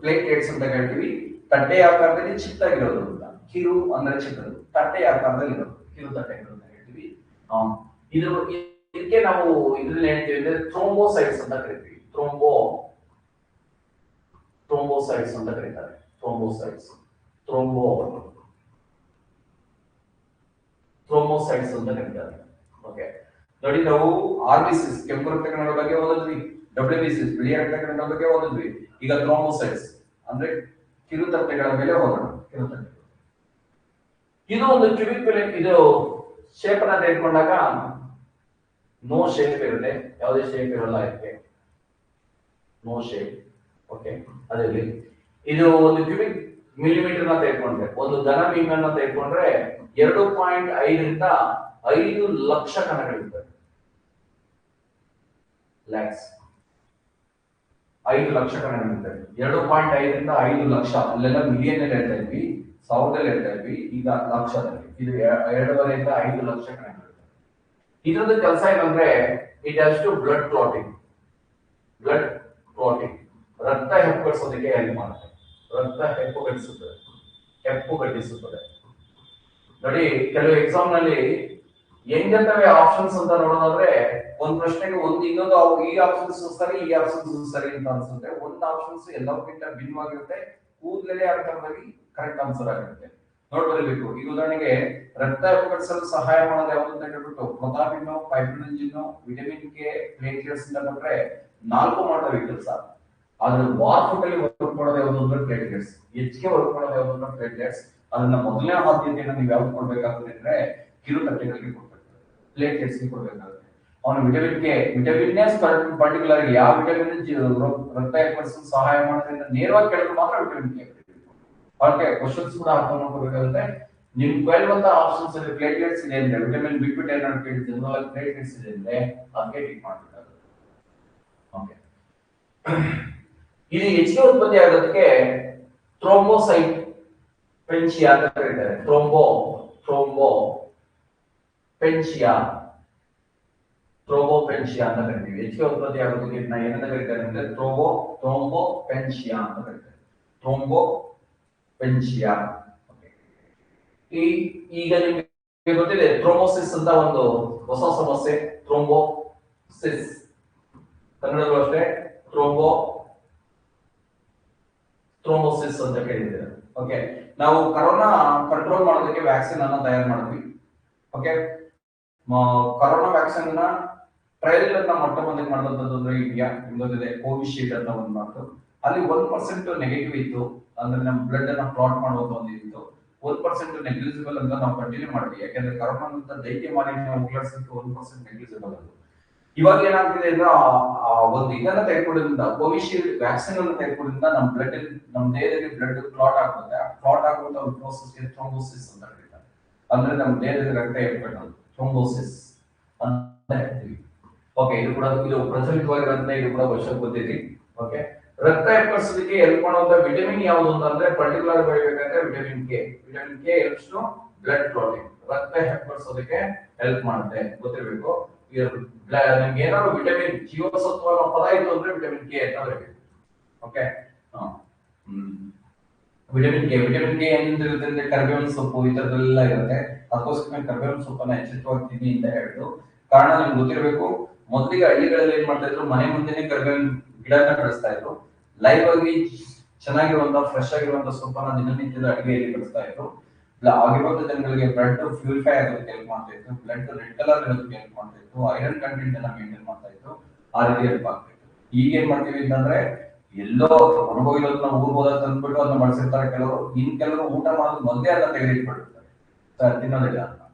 ಪ್ಲೇಟ್ಲೆಟ್ಸ್ ಅಂತ ಹೇಳ್ತೀವಿ. ತಟ್ಟೆ ಆಕಾರದಲ್ಲಿ ಚಿಕ್ಕದಾಗಿರೋದು ಅಂತ. ಕಿರು ಅಂದ್ರೆ ಚಿಕ್ಕದು, ತಟ್ಟೆ ಆಕಾರದಲ್ಲಿ ಇರೋದು ಕಿರುತಟ್ಟೆಗಳು ಅಂತ ಹೇಳ್ತೀವಿ. ಇದಕ್ಕೆ ನಾವು ಇದ್ರಲ್ಲಿ ಹೇಳ್ತೀವಿ ಅಂದ್ರೆ ಥ್ರೋಂಬೋಸೈಟ್ಸ್ ಅಂತ ಕರಿತೀವಿ. ಥ್ರೋಂಬೋಸೈಟ್ಸ್ ಅಂತ ಕರೀತಾರೆ. ಥ್ರೋಂಬೋಸೈಟ್ಸ್ ಅಂತ ಕರೀತಾರೆ. ಓಕೆ, ನೋಡಿ, ನಾವು RBCs ಕೆಂಪು ರಕ್ತ ಕಣಗಳ ಬಗ್ಗೆ ಓದಿದ್ವಿ, WBCs ಬಿಳಿಯ ರಕ್ತ ಕಣಗಳ ಬಗ್ಗೆ ಓದಿದ್ವಿ. ಈಗ ಥ್ರೋಂಬೋಸೈಟ್ಸ್ ಅಂದ್ರೆ ಕಿರುತಟ್ಟೆಗಳ ಮೇಲೆ ಹೋಗೋಣ. ಕಿರುತಟ್ಟೆಗಳು ಇದು ಒಂದು ಕ್ಯೂಬಿಕ್ ಪಿಲೆಟ್. ಇದು ಶೇಪ್ ಅನ್ನ ತೆಗೆದುಕೊಂಡಾಗ ನೋ ಶೇಪ್ ಇರುತ್ತೆ, ಯಾವುದೇ ಶೇಪ್ ಇರಲ್ಲ ಇದಕ್ಕೆ, ನೋ ಶೇಪ್. ಓಕೆ, ಅದೇ ಇದು ಒಂದು ಕ್ಯೂಬಿಕ್ ಮಿಲಿಮೀಟರ್ ನ ತೆಗೆದುಕೊಂಡ್ರೆ, ಒಂದು ಘನ ಮೀನನ್ನ ತೆಗೆದುಕೊಂಡ್ರೆ 2.5 ರಿಂದ 5 ಲಕ್ಷ ಕಣಗಳಿರ್ತವೆ. ಲ್ಯಾಕ್ಸ್ 5 ಲಕ್ಷ ಕಣಗಳಿರ್ತವೆ. 2.5 ರಿಂದ 5 ಲಕ್ಷ, ಅಲ್ಲೆಲ್ಲ ಮಿಲಿಯನ್ ಅಲ್ಲಿ ಹೇಳ್ತಾ ಇದ್ವಿ, ಸಾವಿರದಲ್ಲಿ ಹೇಳ್ತಾ ಇದ್ವಿ, ಈಗ ಲಕ್ಷದಲ್ಲಿ. ಇದು 2.5 ರಿಂದ 5 ಲಕ್ಷ ಕಣಗಳಿರ್ತವೆ. ಇದ್ರದ್ದು ಕೆಲಸ ಏನಂದ್ರೆ it has to blood clotting, ರಕ್ತ ಹೆಪ್ಪುಗಟ್ಟಿಸೋದಕ್ಕೆ ಹೆಲ್ಪ್ ಮಾಡುತ್ತೆ. ರಕ್ತ ಹೆಪ್ಪುಗಟ್ಟಿಸುತ್ತದೆ. ನೋಡಿ, ಕೆಲವು ಎಕ್ಸಾಮ್ ನಲ್ಲಿ ಹೆಂಗಿರ್ತವೆ ಆಪ್ಷನ್ಸ್ ಅಂತ ನೋಡೋದಾದ್ರೆ, ಒಂದ್ ಪ್ರಶ್ನೆಗೆ ಇನ್ನೊಂದು ಈ ಆಪ್ಷನ್ಸ್ ಸರಿ, ಈ ಆಪ್ಷನ್ಸ್ ಸರಿ ಅಂತ ಅನ್ಸುತ್ತೆ. ಒಂದು ಆಪ್ಷನ್ಸ್ ಎಲ್ಲಕ್ಕಿಂತ ಭಿನ್ನವಾಗಿರುತ್ತೆ, ಕೂದಲೇ ಅರ್ಥವಾಗಿ ಕರೆಕ್ಟ್ ಆನ್ಸರ್ ಆಗಿರುತ್ತೆ. ನೋಡ್ಬರಬೇಕು. ಈಗ ಉದಾಹರಣೆಗೆ ರಕ್ತ ಹೆಪ್ಪುಗಟ್ಟಿಸಲು ಸಹಾಯ ಮಾಡೋದು ಯಾವುದು ಅಂತ ಹೇಳ್ಬಿಟ್ಟು ಪ್ರೊಥಾಪಿನ್, ಫೈಬ್ರಿನೋಜನ್, ವಿಟಮಿನ್ ಕೆ, ಪ್ಲೇಟ್ಲೆಟ್ಸ್ ಇಂದ ಕೊಟ್ರೆ 4 ಮಾಡ್ತವೆ ಕೆಲಸ. ಆದ್ರೆ ವಾರ್ಫುಟ್ ಅಲ್ಲಿ ವರ್ಕ್ ಮಾಡೋದು ಯಾವುದು ಅಂದ್ರೆ ಪ್ಲೇಟ್ಲೆಟ್ಸ್, ಹೆಚ್ಚಿಗೆ ವರ್ಕ್ ಮಾಡೋದು ಯಾವುದು ಅಂದ್ರೆ ಪ್ಲೇಟ್ಲೆಟ್ಸ್. ಅದನ್ನ ಮೊದಲನೇ ಆದ್ಯತೆಯನ್ನು ನೀವು ಯಾವ್ದು ಕೊಡ್ಬೇಕಾಗ್ತದೆ ಅಂದ್ರೆ ಕಿರುತಟ್ಟೆಗಳಿಗೆ ಕೊಡ್ಬೇಕು, ಪ್ಲೇಟ್ಲೆಟ್ಸ್ ಗೆ ಕೊಡ್ಬೇಕಾಗುತ್ತೆ. ಅವನು ವಿಟಮಿನ್ ಪರ್ಟಿಕ್ಯುಲರ್ ಯಾವ ವಿಟಮಿನ್ ರಕ್ತ ಏರ್ಪಡಿಸಲು ಸಹಾಯ ಮಾಡೋದ್ರಿಂದ ನೇರವಾಗಿ ಕೇಳಿದ್ರೆ ಮಾತ್ರ ವಿಟಮಿನ್ ಕೆ. ಅದಕ್ಕೆ ಕ್ವಶನ್ಸ್ ಕೂಡ ಅರ್ಥ ಮಾಡ್ಕೋಬೇಕಾಗುತ್ತೆ. ನಿಮ್ ಕೇಳುವಂತ ಆಪ್ಷನ್ಸ್ ಅಲ್ಲಿ ಪ್ಲೇಟ್ಲೆಟ್ಸ್ ಇದೆ ಅಂದ್ರೆ ವಿಟಮಿನ್ ಬಿಟ್ಬಿಟ್ಟು ಏನಾದ್ರು ಕೇಳಿದ್ರೆ ಪ್ಲೇಟ್ಲೆಟ್ಸ್ ಇದೆ ಅಂದ್ರೆ ಅದಕ್ಕೆ ಟಿಕ್ ಮಾಡ್ಬೇಕಾಗುತ್ತೆ. ಓಕೆ, ಇದು ಹೆಚ್ಚಿಗೆ ಉತ್ಪತ್ತಿ ಆಗೋದಕ್ಕೆ ಥ್ರೋಂಬೋಸೈಟ್ ಪೆನ್ಶಿಯಾ ಅಂತ ಕರೀತಾರೆ. ಥ್ರೋಂಬೋಪೆನ್ಶಿಯಾ ಅಂತ ಕರಿತೀವಿ. ಹೆಚ್ಚಿಗೆ ಉತ್ಪತ್ತಿ ಆಗೋದಕ್ಕೆ ಏನಂತ ಕರೀತಾರೆ ಅಂದ್ರೆ ಥ್ರೋಂಬೋಪೆನ್ಶಿಯಾ ಅಂತ ಕರೀತಾರೆ. ಥ್ರೋಂಬೋಪೆನ್ಶಿಯಾ. ಈಗ ನಿಮ್ಗೆ ಗೊತ್ತಿದೆ ಥ್ರೋಂಬೋಸಿಸ್ ಅಂತ ಒಂದು ಹೊಸ ಸಮಸ್ಯೆ. ಥ್ರೋಂಬೋಸಿಸ್ ಕನ್ನಡದಲ್ಲೂ ಅಷ್ಟೇ ಥ್ರೋಂಬೋಸಿಸ್ ಅಂತ ಕೇಳಿದ್ದೀರಾ. ಓಕೆ, ನಾವು ಕರೋನಾ ಕಂಟ್ರೋಲ್ ಮಾಡೋದಕ್ಕೆ ವ್ಯಾಕ್ಸಿನ್ ಅನ್ನ ತಯಾರು ಮಾಡಿದ್ವಿ. ಓಕೆ, ಕರೋನಾ ವ್ಯಾಕ್ಸಿನ್ ನ ಟ್ರಯಲ್ ಅನ್ನ ಮೊಟ್ಟ ಮೊದಲಿಗೆ ಮಾಡಿದಂತದ್ದು ಅಂದ್ರೆ ಇಂಡಿಯಾ. ನಿಮ್ಗೆ ಕೋವಿಶೀಲ್ಡ್ ಅಂತ ಒಂದು ಮಾತು. ಅಲ್ಲಿ 1% ನೆಗೆಟಿವ್ ಇತ್ತು, ಅಂದ್ರೆ ನಮ್ಮ ಬ್ಲಡ್ ಅನ್ನ ಕ್ಲಾಟ್ ಮಾಡುವಂತ ಒಂದು ಇತ್ತು. 1% ನೆಗ್ಲಿಜಿಬಲ್ ಅಂತ ನಾವು ಕಂಟಿನ್ಯೂ ಮಾಡಿದ್ವಿ, ಯಾಕಂದ್ರೆ ಕರೋನಾ ಅಂತ ದೈತ್ಯ ಮಾಲಿನ್ಯ ಹೋಗ್ಲಾಡ್ಸಕ್ಕೆ 1% ನೆಗ್ಲಿಜಿಬಲ್ ಅದು. ಇವಾಗ ಏನಾಗ್ತಿದೆ ಅಂದ್ರೆ ಒಂದು ಇದನ್ನ ತೆಗೆದುಕೊಳ್ಳೋದ್ರಿಂದ, ಕೋವಿಶೀಲ್ಡ್ ವ್ಯಾಕ್ಸಿನ್ ಅನ್ನು ತೆಗೆದುಕೊಳ್ಳೋದ್ರಿಂದ ನಮ್ಮ ದೇಹದಲ್ಲಿ ಬ್ಲಡ್ ಕ್ಲಾಟ್ ಆಗುತ್ತೆ. ಕ್ಲಾಟ್ ಆಗುವಂತ ಒಂದು ಪ್ರೋಸೆಸ್ಗೆ ಥ್ರೋಂಬೋಸಿಸ್ ಅಂತ ಕರೀತಾರೆ. ಅಂದ್ರೆ ನಮ್ಮ ದೇಹದಲ್ಲಿ ರಕ್ತ ಏರ್ಪಡೋದು ಥ್ರೋಂಬೋಸಿಸ್ ಅಂತ ಹೇಳ್ತೀವಿ. ಓಕೆ, ಇದು ಪ್ರಚಲಿತವಾಗಿರೋದ್ರಿಂದ ಇದು ಕೂಡ ವರ್ಷಕ್ಕೆ ಗೊತ್ತಿದೆ. ಓಕೆ, ರಕ್ತ ಏರ್ಪಡಿಸೋದಕ್ಕೆ ಹೆಲ್ಪ್ ಮಾಡುವಂತ ವಿಟಮಿನ್ ಯಾವುದು ಅಂತಂದ್ರೆ ಪರ್ಟಿಕ್ಯುಲರ್ ಬೆಳಿಬೇಕಂದ್ರೆ vitamin K. Vitamin K helps to blood clotting. ರಕ್ತ ಏರ್ಪಡಿಸೋದಕ್ಕೆ ಹೆಲ್ಪ್ ಮಾಡುತ್ತೆ, ಗೊತ್ತಿರಬೇಕು. ನಿಮ್ಗೆ ಏನಾದ್ರು ವಿಟಮಿನ್ ಜೀವಸತ್ವ ಅನ್ನೋ ಪದ ಇತ್ತು ಅಂದ್ರೆ ವಿಟಮಿನ್ ಕೆ ಅಂತ ಬರಬೇಕು. ಓಕೆ, ವಿಟಮಿನ್ ಕೆ ಏನಿರುತ್ತೆ ಅಂದ್ರೆ ಕರ್ಬೇವಿನ ಸೊಪ್ಪು ಈ ತರದೆಲ್ಲ ಇರುತ್ತೆ. ಅದಕ್ಕೋಸ್ಕರ ಕರ್ಬೇವಿನ ಸೊಪ್ಪನ್ನ ಎಚ್ಚೆತ್ತವಾಗಿ ತಿನ್ನಿ ಅಂತ ಹೇಳಿದ್ರು. ಕಾರಣ ನಿಮ್ಗೆ ಗೊತ್ತಿರಬೇಕು, ಮೊದಲಿಗೆ ಹಳ್ಳಿಗಳಲ್ಲಿ ಏನ್ ಮಾಡ್ತಾ ಇದ್ರು, ಮನೆ ಮುಂದೆನೆ ಕರ್ಬೇವಿನ ಗಿಡನ ಬೆಳೆಸ್ತಾ ಇದ್ರು. ಲೈವ್ ಆಗಿ ಚೆನ್ನಾಗಿರುವಂತ ಫ್ರೆಶ್ ಆಗಿರುವಂತ ಸೊಪ್ಪನ್ನ ದಿನನಿತ್ಯದ ಅಡಿಗೆಯಲ್ಲಿ ಬೆಳೆಸ್ತಾ ಇದ್ರು. ಆಗಿರುವಂತ ಜನಗಳಿಗೆ ಬ್ಲಡ್ ಪ್ಯೂರಿಫೈ ಆಗೋದಕ್ಕೆ ಹೆಲ್ಪ್ ಮಾಡ್ತಾ ಇತ್ತು, ಬ್ಲಡ್ ರೆಡ್ ಕಲರ್ ಇರೋದಕ್ಕೆ ಹೆಲ್ಪ್ ಮಾಡ್ತಾ ಇತ್ತು, ಐರನ್ ಕಂಟೆಂಟ್ ಅನ್ನ ಮೇಂಟೈನ್ ಮಾಡ್ತಾ ಇತ್ತು. ಆ ರೀತಿ ಹೆಲ್ಪ್ ಆಗ್ತಾ ಇತ್ತು. ಈಗ ಏನ್ ಮಾಡ್ತೀವಿ ಅಂತಂದ್ರೆ ಎಲ್ಲೋ ಅನುಭವಿರೋದನ್ನ ಊರ್ಬೋದ ತಂದ್ಬಿಟ್ಟು ಅದನ್ನ ಬಳಸಿರ್ತಾರೆ ಕೆಲವರು. ಕೆಲವರು ಊಟ ಮಾಡೋದು ಮೊದಲೇ ಅದನ್ನ ತೆಗೆದಿಟ್ಬಿಟ್ಟಿರ್ತಾರೆ, ತಿನ್ನೋದಿಲ್ಲ.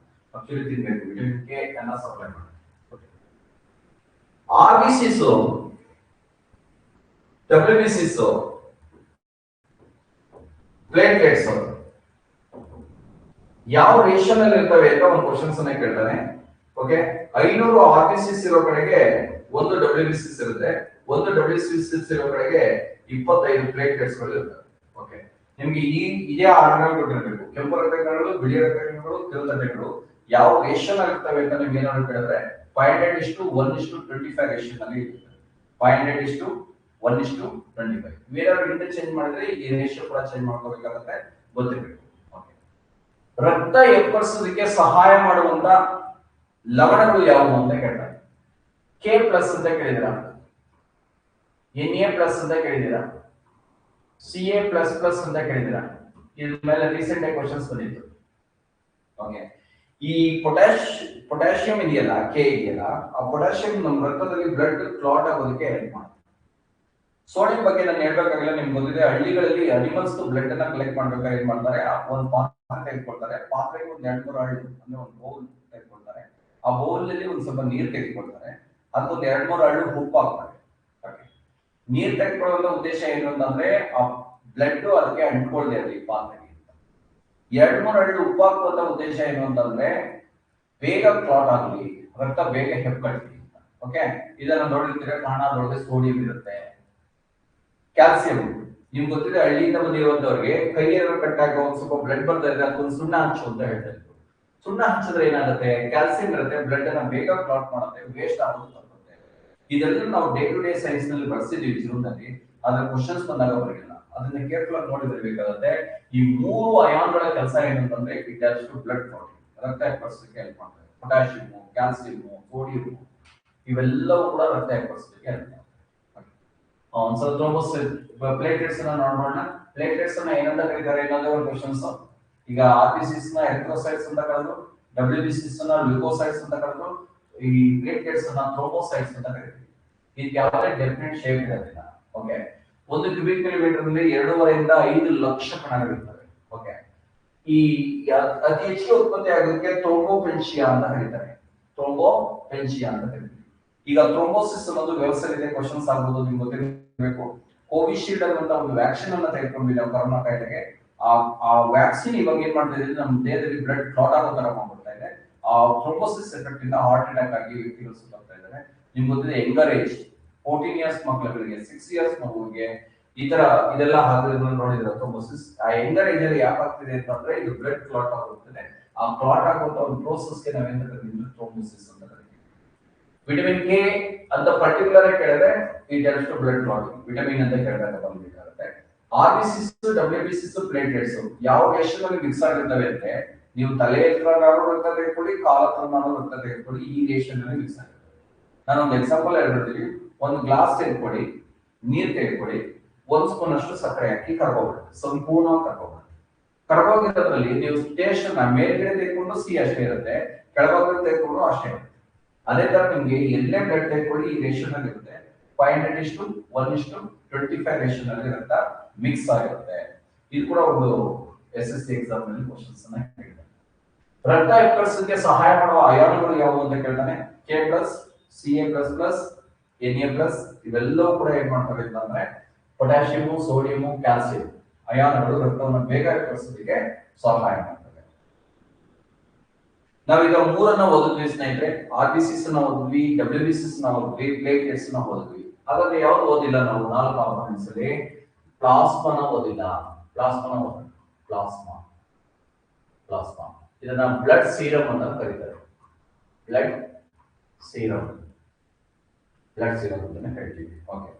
ಆಕ್ಚುಲಿ ತಿನ್ಬೇಕು, ವಿಟಮಿನ್ ಕೆ ಅನ್ನ ಸಪ್ಲೈ ಮಾಡಿ. RBCs, WBCs, ಪ್ಲೇಟ್ಲೆಟ್ಸ್ ಯಾವ ರೇಷನ್ ಅಲ್ಲಿ ಇರ್ತವೆ ಅಂತ ಒಂದು ಕ್ವಶನ್ಸ್ ಅನ್ನ ಕೇಳ್ತಾನೆ. ಓಕೆ, 500 RBCs ಇರೋ ಕಡೆಗೆ 1 WBCs ಇರುತ್ತೆ, 1 WBCs ಇರೋ ಕಡೆಗೆ 25 ಪ್ಲೇಟ್ಲೆಟ್ಸ್ ಗಳು ಇರ್ತವೆ. ಓಕೆ, ನಿಮ್ಗೆ ಇದೇ ಆರ್ಡರ್ ಕೊಟ್ಟಿರಬೇಕು. ಕೆಂಪು ರಕ್ತಕಣಗಳು, ಬಿಳಿ ರಕ್ತಕಣಗಳು, ಕಿರುತಟ್ಟೆಗಳು ಯಾವ ರೇಷನ್ ಅಲ್ಲಿ ಇರ್ತವೆ ಅಂತ ನಿಮ್ಗೆ ಏನಾದ್ರು ಕೇಳಿದ್ರೆ 500:1:25 ರೇಷನ್ ಅಲ್ಲಿ ಇರುತ್ತೆ. 500:1:25. ಬೇರೆಯವ್ರು ಇಂಟರ್ಚೇಂಜ್ ಮಾಡಿದ್ರೆ ಈ ರೇಷಿಯೋ ಕೂಡ ಚೇಂಜ್ ಮಾಡ್ಕೋಬೇಕಾಗುತ್ತೆ, ಗೊತ್ತಿರಬೇಕು. ರಕ್ತ ಏರ್ಪಡಿಸೋದಕ್ಕೆ ಸಹಾಯ ಮಾಡುವಂತ ಲವಣಗಳು ಯಾವುವು ಅಂತ ಕೇಳ್ತಾರೆ. K+ ಅಂತ ಕೇಳಿದಿರಾ, Na+ ಅಂತ ಕೇಳಿದಿರಾ, Ca++ ಅಂತ ಕೇಳಿದಿರಾ. ಇದ್ರ ಮೇಲೆ ರೀಸೆಂಟ್ ಆಗಿ ಕ್ವಶನ್ಸ್ ಬಂದಿತ್ತು. ಓಕೆ, ಈ ಪೊಟ್ಯಾಷಿಯಂ ಇದೆಯಲ್ಲ, ಕೆ ಇದೆಯಲ್ಲ, ಆ ಪೊಟ್ಯಾಷಿಯಂ ನಮ್ಮ ರಕ್ತದಲ್ಲಿ ಬ್ಲಡ್ ಕ್ಲಾಟ್ ಆಗೋದಕ್ಕೆ ಹೆಲ್ಪ್ ಮಾಡುತ್ತೆ. ಸೋಡಿಯಂ ಬಗ್ಗೆ ನಾನು ಹೇಳ್ಬೇಕಾಗಿಲ್ಲ, ನಿಮ್ಗೆ ಗೊತ್ತಿದೆ. ಹಳ್ಳಿಗಳಲ್ಲಿ ಅನಿಮಲ್ಸ್ ಬ್ಲಡ್ ಅನ್ನ ಕಲೆಕ್ಟ್ ಮಾಡ್ಬೇಕಾದ್ರೆ ಏನ್ ಮಾಡ್ತಾರೆ, ಒಂದು ಪಾತ್ರೆ ತೆಗೆದುಕೊಳ್ತಾರೆ. ಪಾತ್ರೆಗೆ ಒಂದು 2-3 ಹಳ್ಳಿ ಅಂದ್ರೆ ಒಂದು ಬೌಲ್ ತೆಗೆದುಕೊಳ್ತಾರೆ. ಆ ಬೌಲ್ ನಲ್ಲಿ ಒಂದು ಸ್ವಲ್ಪ ನೀರು ತೆಗೆದುಕೊಳ್ತಾರೆ. ಅದಕ್ಕೊಂದು 2-3 ಹಳ್ಳಿ ಉಪ್ಪು ಹಾಕ್ತಾರೆ. ನೀರು ತೆಗೆದುಕೊಳ್ಳುವಂತ ಉದ್ದೇಶ ಏನು ಅಂತಂದ್ರೆ ಆ ಬ್ಲಡ್ ಅದಕ್ಕೆ ಅಂಟ್ಕೊಳ್ಳದೆ ಇರಲಿ ಪಾತ್ರೆಗೆ. 2-3 ಹಳ್ಳಿ ಉಪ್ಪು ಹಾಕುವಂತ ಉದ್ದೇಶ ಏನು ಅಂತಂದ್ರೆ ಬೇಗ ಕ್ಲಾಟ್ ಆಗಲಿ, ರಕ್ತ ಬೇಗ ಹೆಪ್ಪುಗಟ್ಟಲಿ. ಓಕೆ, ಇದನ್ನ ನೋಡಿರ್ತೀರ, ಕಾರಣದೊಳಗೆ ಸೋಡಿಯಂ ಇರುತ್ತೆ. ಕ್ಯಾಲ್ಸಿಯಂ ನಿಮ್ಗೆ ಗೊತ್ತಿದೆ, ಹಳ್ಳಿಯಿಂದ ಬಂದಿರುವಂತವ್ರಿಗೆ ಕೈಯೆಲ್ಲ ಕಟ್ಟಾಗ ಒಂದ್ ಸ್ವಲ್ಪ ಬ್ಲಡ್ ಬರ್ತಾ ಇದ್ರೆ ಅದಕ್ಕೊಂದು ಸುಣ್ಣ ಹಚ್ಚು ಅಂತ ಹೇಳ್ತಾ ಇದ್ರು. ಸುಣ್ಣ ಹಚ್ಚಿದ್ರೆ ಏನಾಗುತ್ತೆ, ಕ್ಯಾಲ್ಸಿಯಂ ಇರುತ್ತೆ, ಬ್ಲಡ್ ಅನ್ನ ಬೇಗ ಕ್ಲಾಟ್ ಮಾಡುತ್ತೆ, ವೇಸ್ಟ್ ಆಗೋದು ತಪ್ಪುತ್ತೆ. ಇದೆಲ್ಲ ನಾವು ಡೇ ಟು ಡೇ ಸೈನ್ಸ್ ನಲ್ಲಿ ಬಳಸ್ತಿದೀವಿ ಜೀವನದಲ್ಲಿ. ಆದ್ರೆ ಕ್ವಶನ್ಸ್ ಬಂದಾಗ ಬರಲಿಲ್ಲ. ಅದನ್ನ ಕೇರ್ಫುಲ್ ಆಗಿ ನೋಡಿ ಬರಬೇಕಾಗುತ್ತೆ. ಈ 3 ಅಯಾನ್ಗಳ ಕೆಲಸ ಏನಂತಂದ್ರೆ it has to blood clotting, ರಕ್ತ ಏರ್ಪಡಿಸಲಿಕ್ಕೆ ಹೆಲ್ಪ್ ಮಾಡ್ತಾರೆ. ಪೊಟ್ಯಾಷಿಯಂ, ಕ್ಯಾಲ್ಸಿಯಂ, ಸೋಡಿಯಂ ಇವೆಲ್ಲವೂ ಕೂಡ ರಕ್ತ ಏರ್ಪಡಿಸಲಿಕ್ಕೆ ಹೆಲ್ಪ್ ಮಾಡ್ತಾರೆ. ಒಂದ್ಸಲ ಪ್ಲೇಟ್ಲೆಟ್ಸ್ ಅನ್ನ ನೋಡೋಣ. ಪ್ಲೇಟ್ಲೆಟ್ಸ್ ಅನ್ನ ಏನಂತ ಕರೀತಾರೆ ಅನ್ನೋದೇ ಒಂದು ಕ್ವಶನ್ಸ್. ಈಗ RBCs ನ ಎರಿಥ್ರೋಸೈಟ್ಸ್ ಅಂತ ಕರೆದ್ರು, WBCs ನ ಲ್ಯೂಕೋಸೈಟ್ಸ್ ಅಂತ ಕರೆದ್ರು, ಈ ಪ್ಲೇಟ್ಲೆಟ್ಸ್ ಅನ್ನ ಥ್ರೋಂಬೋಸೈಟ್ಸ್ ಅಂತ ಕರೀತೀವಿ. ಇದಕ್ಕೆ ಯಾವುದೇ ಡೆಫಿನೆಟ್ ಶೇಪ್ ಇರೋದಿಲ್ಲ. ಓಕೆ, 1 ಕ್ಯೂಬಿಕ್ ಮಿಲಿಮೀಟರ್ ನಲ್ಲಿ 2.5 ಇಂದ 5 ಲಕ್ಷ ಕಣಗಳಿರ್ತವೆ. ಓಕೆ, ಈ ಅತಿ ಹೆಚ್ಚಿಗೆ ಉತ್ಪತ್ತಿ ಆಗೋದಕ್ಕೆ ಥ್ರೋಂಬೋಪೆನ್ಶಿಯಾ ಅಂತ ಕರೀತಾರೆ. ಥ್ರೋಂಬೋಪೆನ್ಶಿಯಾ ಅಂತ ಕರೀತಾರೆ. ಈಗ ಥ್ರೋಂಬೋಸಿಸ್ ಅನ್ನೋದು ವ್ಯವಸ್ಥೆ ಇದೆ, ಕ್ವಶನ್ಸ್ ಆಗ್ಬೋದು, ನಿಮ್ಗೆ ಗೊತ್ತಿರಬೇಕು. ಕೋವಿಶೀಲ್ಡ್ ಅನ್ನುವಂತ ಒಂದು ವ್ಯಾಕ್ಸಿನ್ ಅನ್ನ ತೆಗೆದುಕೊಂಡಿಲ್ಲ ಕೊರೋನಾ ಕಾಯಿಲೆಗೆ. ಆ ವ್ಯಾಕ್ಸಿನ್ ಇವಾಗ ಏನ್ ಮಾಡ್ತಾ ಇದೆ, ನಮ್ಮ ದೇಹದಲ್ಲಿ ಬ್ಲಡ್ ಕ್ಲಾಟ್ ಆಗೋ ತರ ಮಾಡ್ಬಿಡ್ತಾ ಇದೆ. ಆ ಥ್ರೋಂಬೋಸಿಸ್ ಎಫೆಕ್ಟ್ ಇಂದ ಹಾರ್ಟ್ ಅಟ್ಯಾಕ್ ಆಗಿ ವ್ಯಕ್ತಿಗಳು ಸುತ್ತಾಗ್ತಾ ಇದ್ದಾರೆ. ನಿಮ್ಗೆ ಗೊತ್ತಿದೆ, ಯಂಗರ್ ಏಜ್ 14 ಇಯರ್ಸ್ ಮಕ್ಕಳಿಗೆ, 6 ಇಯರ್ಸ್ ಮಗುವಿಗೆ ಈ ತರ ಇದೆಲ್ಲ ಆಗೋದನ್ನ ನೋಡಿದ್ರೆ ಥ್ರೋಂಬೋಸಿಸ್. ಆ ಯಂಗರ್ ಏಜ್ ಅಲ್ಲಿ ಯಾಕೆ ಆಗ್ತಿದೆ ಅಂತಂದ್ರೆ ಇದು ಬ್ಲಡ್ ಕ್ಲಾಟ್ ಆಗುತ್ತದೆ. ಆ ಕ್ಲಾಟ್ ಆಗುವಂತ ಒಂದು ಪ್ರೋಸೆಸ್ ಗೆ ನಾವೇನ್ ಕರೀತೀವಿ, ಥ್ರೋಂಬೋಸಿಸ್ ಅಂತ ಕರೀತೀವಿ. ವಿಟಮಿನ್ ಕೆ ಅಂತ ಪರ್ಟಿಕ್ಯುಲರ್ ಆಗಿ ಕೇಳಿದ್ರೆ it helps to blood clotting. Vitamin ಅಂತ ಕೇಳಿದಾಗ ಬಂದ್ಬೇಕಾಗುತ್ತೆ. ಆರ್ಬಿಸಿಸ್, ಡಬ್ಲ್ಯೂಬಿಸಿಸ್, ಪ್ಲೇಟ್ಲೆಟ್ಸ್ ಯಾವ ರೇಷನ್ ಅಲ್ಲಿ ಮಿಕ್ಸ್ ಆಗಿರ್ತವೆ ಅಂದ್ರೆ, ನೀವು ತಲೆ ಹತ್ರ ರಕ್ತ ತೆಗೆದುಕೊಳ್ಳಿ, ಕಾಲ ಹತ್ರ ರಕ್ತ ತೆಗೆದುಕೊಳ್ಳಿ, ಈ ರೇಷನ್ ಅಲ್ಲಿ ಮಿಕ್ಸ್ ಆಗಿರ್ತವೆ. ನಾನು ಒಂದು ಎಕ್ಸಾಂಪಲ್ ಹೇಳ್ಬಿಡ್ತೀನಿ. ಒಂದು ಗ್ಲಾಸ್ ತೆಗೆದುಕೊಳ್ಳಿ, ನೀರ್ ತೆಗೆದುಕೊಳ್ಳಿ, 1 ಸ್ಪೂನ್ ಅಷ್ಟು ಸಕ್ಕರೆ ಹಾಕಿ ಕರ್ಕೋಬೇಕು, ಸಂಪೂರ್ಣವಾಗಿ ಕರ್ಕೋಬೇಕು. ಕರ್ಕೋಗಿರೋದ್ರಲ್ಲಿ ನೀವು ಟೇಸ್ಟ್ ಮೇಲ್ಗಡೆ ತೆಗೆದುಕೊಂಡು ಸಿ ಅಷ್ಟೇ ಇರುತ್ತೆ, ಕೆಳಭಾಗ ತೆಗೆದುಕೊಂಡು ಅಷ್ಟೇ ಇರುತ್ತೆ. ಅದೇ ತರ ನಿಮ್ಗೆ ಎಲ್ಲೇ ಬ್ಲಡ್ ತೆಗೆದುಕೊಳ್ಳಿ ಈ ರೇಷನ್ ಅಲ್ಲಿ ಇರುತ್ತೆ. 500:1:25 ರೇಷನ್ ಅಲ್ಲಿ ಇರುತ್ತಾ ಮಿಕ್ಸ್ ಆಗಿರುತ್ತೆ. ಇದು ಕೂಡ ಒಂದು SSC ಎಕ್ಸಾಮ್ ನಲ್ಲಿ ಕ್ವಶನ್ಸ್ ಅನ್ನ ಕೇಳ್ತಾರೆ. ರಕ್ತ ಎಕ್ಕರಿಸೋದಕ್ಕೆ ಸಹಾಯ ಮಾಡುವ ಅಯಾನುಗಳು ಯಾವುವು ಅಂತ ಕೇಳ್ತಾನೆ. K+, Ca++, Na+, ಇವೆಲ್ಲವೂ ಕೂಡ ಏನ್ ಮಾಡ್ತವೆ ಅಂತಂದ್ರೆ ಪೊಟ್ಯಾಷಿಯಂ, ಸೋಡಿಯಂ, ಕ್ಯಾಲ್ಸಿಯಂ ಅಯಾನುಗಳು ರಕ್ತವನ್ನು ಬೇಗ ಎಕ್ಕರಿಸೋದಕ್ಕೆ ಸಹಾಯ ಮಾಡ್ತವೆ. ನಾವೀಗ 3 ಓದಿದ್ವಿ ಸ್ನೇಹಿತರೆ. ಆರ್ಬಿಸಿಸ್ ನ ಓದಿದ್ವಿ, ಡಬ್ಲ್ಯೂಬಿಸಿಸ್ ನ ಓದಿದ್ವಿ, ಪ್ಲೇಟ್ಲೆಟ್ಸ್ ನ ಓದಿದ್ವಿ. ಹಾಗಾದ್ರೆ ಯಾವ್ದು ಓದಿಲ್ಲ ನಾವು 4 ಕಾಂಪೋನೆಂಟ್ಸ್ ಅಲ್ಲಿ? ಪ್ಲಾಸ್ಮಾನ ಓದಿಲ್ಲ. ಪ್ಲಾಸ್ಮಾ ಇದನ್ನ ಬ್ಲಡ್ ಸೀರಮ್ ಅಂತ ಕರೀತಾರೆ. ಬ್ಲಡ್ ಸೀರಮ್ ಅಂತಾನೆ ಹೇಳ್ತೀವಿ. ಓಕೆ,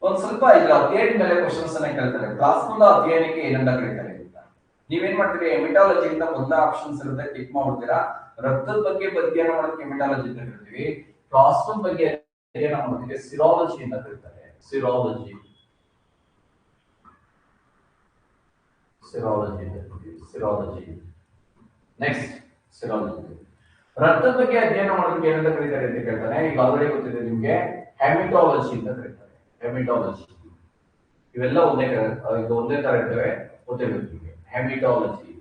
ಒಂದ್ ಸ್ವಲ್ಪ ಇದರ ಅಧ್ಯಯನ ಮೇಲೆ ಕ್ವಶನ್ಸ್ ಅನ್ನ ಕೇಳ್ತಾರೆ. ಪ್ಲಾಸ್ಮಾದ ಅಧ್ಯಯನಕ್ಕೆ ಏನಂತ ಕರೀತಾರೆ ಅಂತ ನೀವೇನ್ ಮಾಡ್ತೀರಿ? ಹೆಮಟಾಲಜಿ ಅಂತ ಒಂದ ಆಪ್ಷನ್ಸ್ ಇರುತ್ತೆ, ಟಿಕ್ ಮಾಡ್ತೀರಾ. ರಕ್ತದ ಬಗ್ಗೆ ಅಧ್ಯಯನ ಮಾಡೋದಕ್ಕೆ ಹೆಮಟಾಲಜಿ ಅಂತ ಕರಿತೀವಿ. ಪ್ಲಾಸ್ಮಾ ಬಗ್ಗೆ ಅಧ್ಯಯನ ಮಾಡೋದಕ್ಕೆ ಸಿರಾಲಜಿ ಅಂತ ಕರೀತಾರೆ. Serology next serology. ರಕ್ತದ ಬಗ್ಗೆ ಅಧ್ಯಯನ ಮಾಡೋದಕ್ಕೆ ಏನಂತ ಕರೀತಾರೆ ಅಂತ ಕೇಳ್ತಾನೆ. ಈಗ ಆಲ್ರೆಡಿ ಗೊತ್ತಿದೆ ನಿಮ್ಗೆ, ಹೆಮಟಾಲಜಿ ಅಂತ ಕರೀತಾರೆ. ಹೆಮಟಾಲಜಿ ಇವೆಲ್ಲ ಒಂದೇ ತರ ಇರ್ತವೆ, ಗೊತ್ತಿರಬೇಕು ನಿಮಗೆ. ಹೆಮಟಾಲಜಿ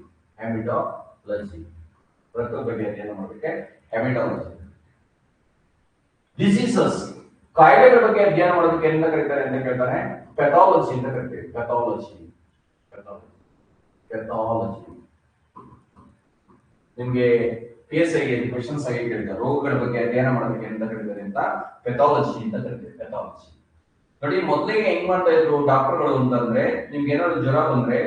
ರಕ್ತದ ಬಗ್ಗೆ ಅಧ್ಯಯನ ಮಾಡೋದಕ್ಕೆ ಹೆಮಟಾಲಜಿ. ಡಿಸೀಸಸ್ ಕಾಯಿಲೆಗಳ ಬಗ್ಗೆ ಅಧ್ಯಯನ ಮಾಡೋದಕ್ಕೆ ಏನಂತ ಕರೀತಾರೆ ಅಂತ ಕೇಳ್ತಾನೆ. ಪೆಥಾಲಜಿ ಅಂತ ಕರಿತೀವಿ. ಪೆಥಾಲಜಿ ನಿಮ್ಗೆ PSI ಕ್ವೆಶ್ಚನ್ಸ್ ಆಗಿ ಕೇಳಿದ್ದಾರೆ. ರೋಗಗಳ ಬಗ್ಗೆ ಅಧ್ಯಯನ ಮಾಡೋದಕ್ಕೆ ಏನಂತ ಕರೀತಾರೆ ಅಂತ ಪೆಥಾಲಜಿ ಅಂತ ಕರೀತೀವಿ. ಪೆಥಾಲಜಿ ನೋಡಿ, ಮೊದಲಿಗೆ ಹೆಂಗ್ ಮಾಡ್ತಾ ಇದ್ರು ಡಾಕ್ಟರ್ಗಳು ಅಂತಂದ್ರೆ, ನಿಮ್ಗೆ ಏನಾದ್ರು ಜ್ವರ ಬಂದ್ರೆ,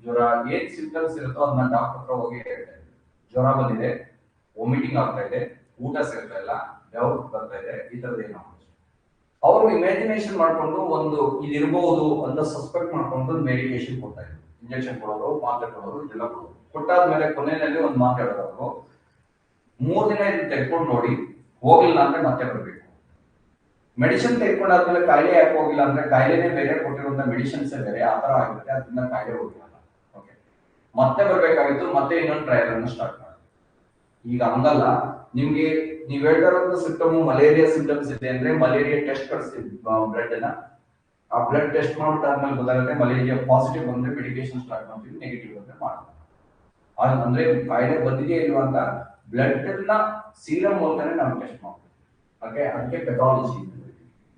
ಜ್ವರ ಏನ್ ಸಿಂಪ್ಟಮ್ಸ್ ಇರುತ್ತೋ ಅದನ್ನ ಡಾಕ್ಟರ್ ಹತ್ರ ಹೋಗಿ ಹೇಳ್ತಾ ಇದ್ರು. ಜ್ವರ ಬಂದಿದೆ, ವಾಮಿಟಿಂಗ್ ಆಗ್ತಾ ಇದೆ, ಊಟ ಸೇರ್ತಾ ಇಲ್ಲ, ಡೌಟ್ ಬರ್ತಾ ಇದೆ, ಈ ತರದ ಏನೋ ಅವರು ಇಮ್ಯಾಜಿನೇಷನ್ ಮಾಡ್ಕೊಂಡು ಒಂದು ಇದಿರಬಹುದು ಅಂತ ಸಸ್ಪೆಕ್ಟ್ ಮಾಡ್ಕೊಂಡು ಮೆಡಿಕೇಶನ್ ಕೊಡ್ತಾ ಇದ್ರು. ಇಂಜೆಕ್ಷನ್ ಕೊಡೋರು, ಮಾತ್ರೆ ಕೊಡೋರು, ಇದೆಲ್ಲ ಕೊಡೋರು. ಕೊಟ್ಟಾದ್ಮೇಲೆ ಕೊನೆಯಲ್ಲಿ ಒಂದು ಮಾತಾಡೋರು, 3 ದಿನ ಇದು ತೆಗೆದುಕೊಂಡು ನೋಡಿ, ಹೋಗಿಲ್ಲ ಅಂದ್ರೆ ಮತ್ತೆ ಬರಬೇಕು. ಮೆಡಿಸಿನ್ ತೆಗೆದುಕೊಂಡಾದ್ಮೇಲೆ ಕಾಯಿಲೆ ಯಾಕೆ ಹೋಗಿಲ್ಲ ಅಂದ್ರೆ, ಕಾಯಿಲೆನೇ ಬೇರೆ, ಕೊಟ್ಟಿರುವಂತ ಮೆಡಿಸಿನ್ಸ್ ಬೇರೆ, ಆ ತರ ಆಗುತ್ತೆ, ಅದನ್ನ ಕಾಯಿಲೆ ಹೋಗಿಲ್ಲ. ಓಕೆ, ಮತ್ತೆ ಬರ್ಬೇಕಾಗಿತ್ತು, ಮತ್ತೆ ಇನ್ನೊಂದು ಟ್ರಯಲ್ ಅನ್ನು ಸ್ಟಾರ್ಟ್ ಮಾಡಿ. ಈಗ ಹಂಗಲ್ಲ, ನಿಮ್ಗೆ ನೀವ್ ಹೇಳ್ತಾರಂತ ಸಿಂಪ್ಟಮ್ ಮಲೇರಿಯಾ ಸಿಂಪ್ಟಮ್ಸ್ ಇದೆ ಅಂದ್ರೆ ಮಲೇರಿಯಾ ಟೆಸ್ಟ್ ಕಳಿಸ್ತೀವಿ ಬ್ಲಡ್ ಅನ್ನ. ಆ ಬ್ಲಡ್ ಟೆಸ್ಟ್ ಮಾಡ್ಬಿಟ್ಟಾದ್ಮೇಲೆ ಗೊತ್ತಾಗುತ್ತೆ ಮಲೇರಿಯಾ ಪಾಸಿಟಿವ್ ಬಂದ್ರೆ ಮೆಡಿಕೇಶನ್ ಸ್ಟಾರ್ಟ್ ಮಾಡ್ತೀವಿ, ನೆಗೆಟಿವ್ ಬಂದ್ರೆ ಮಾಡ್ತೀವಿ. ಅಂದ್ರೆ ಕಾಯಿಲೆ ಬಂದಿದೆಯಾ ಇಲ್ವಾ ಅಂತ ಬ್ಲಡ್ ನ ಸೀರಮ್ ಮೂಲಕನೇ ನಾವು ಟೆಸ್ಟ್ ಮಾಡ್ತೀವಿ. ಓಕೆ, ಅದಕ್ಕೆ ಪೆಥಾಲಜಿ.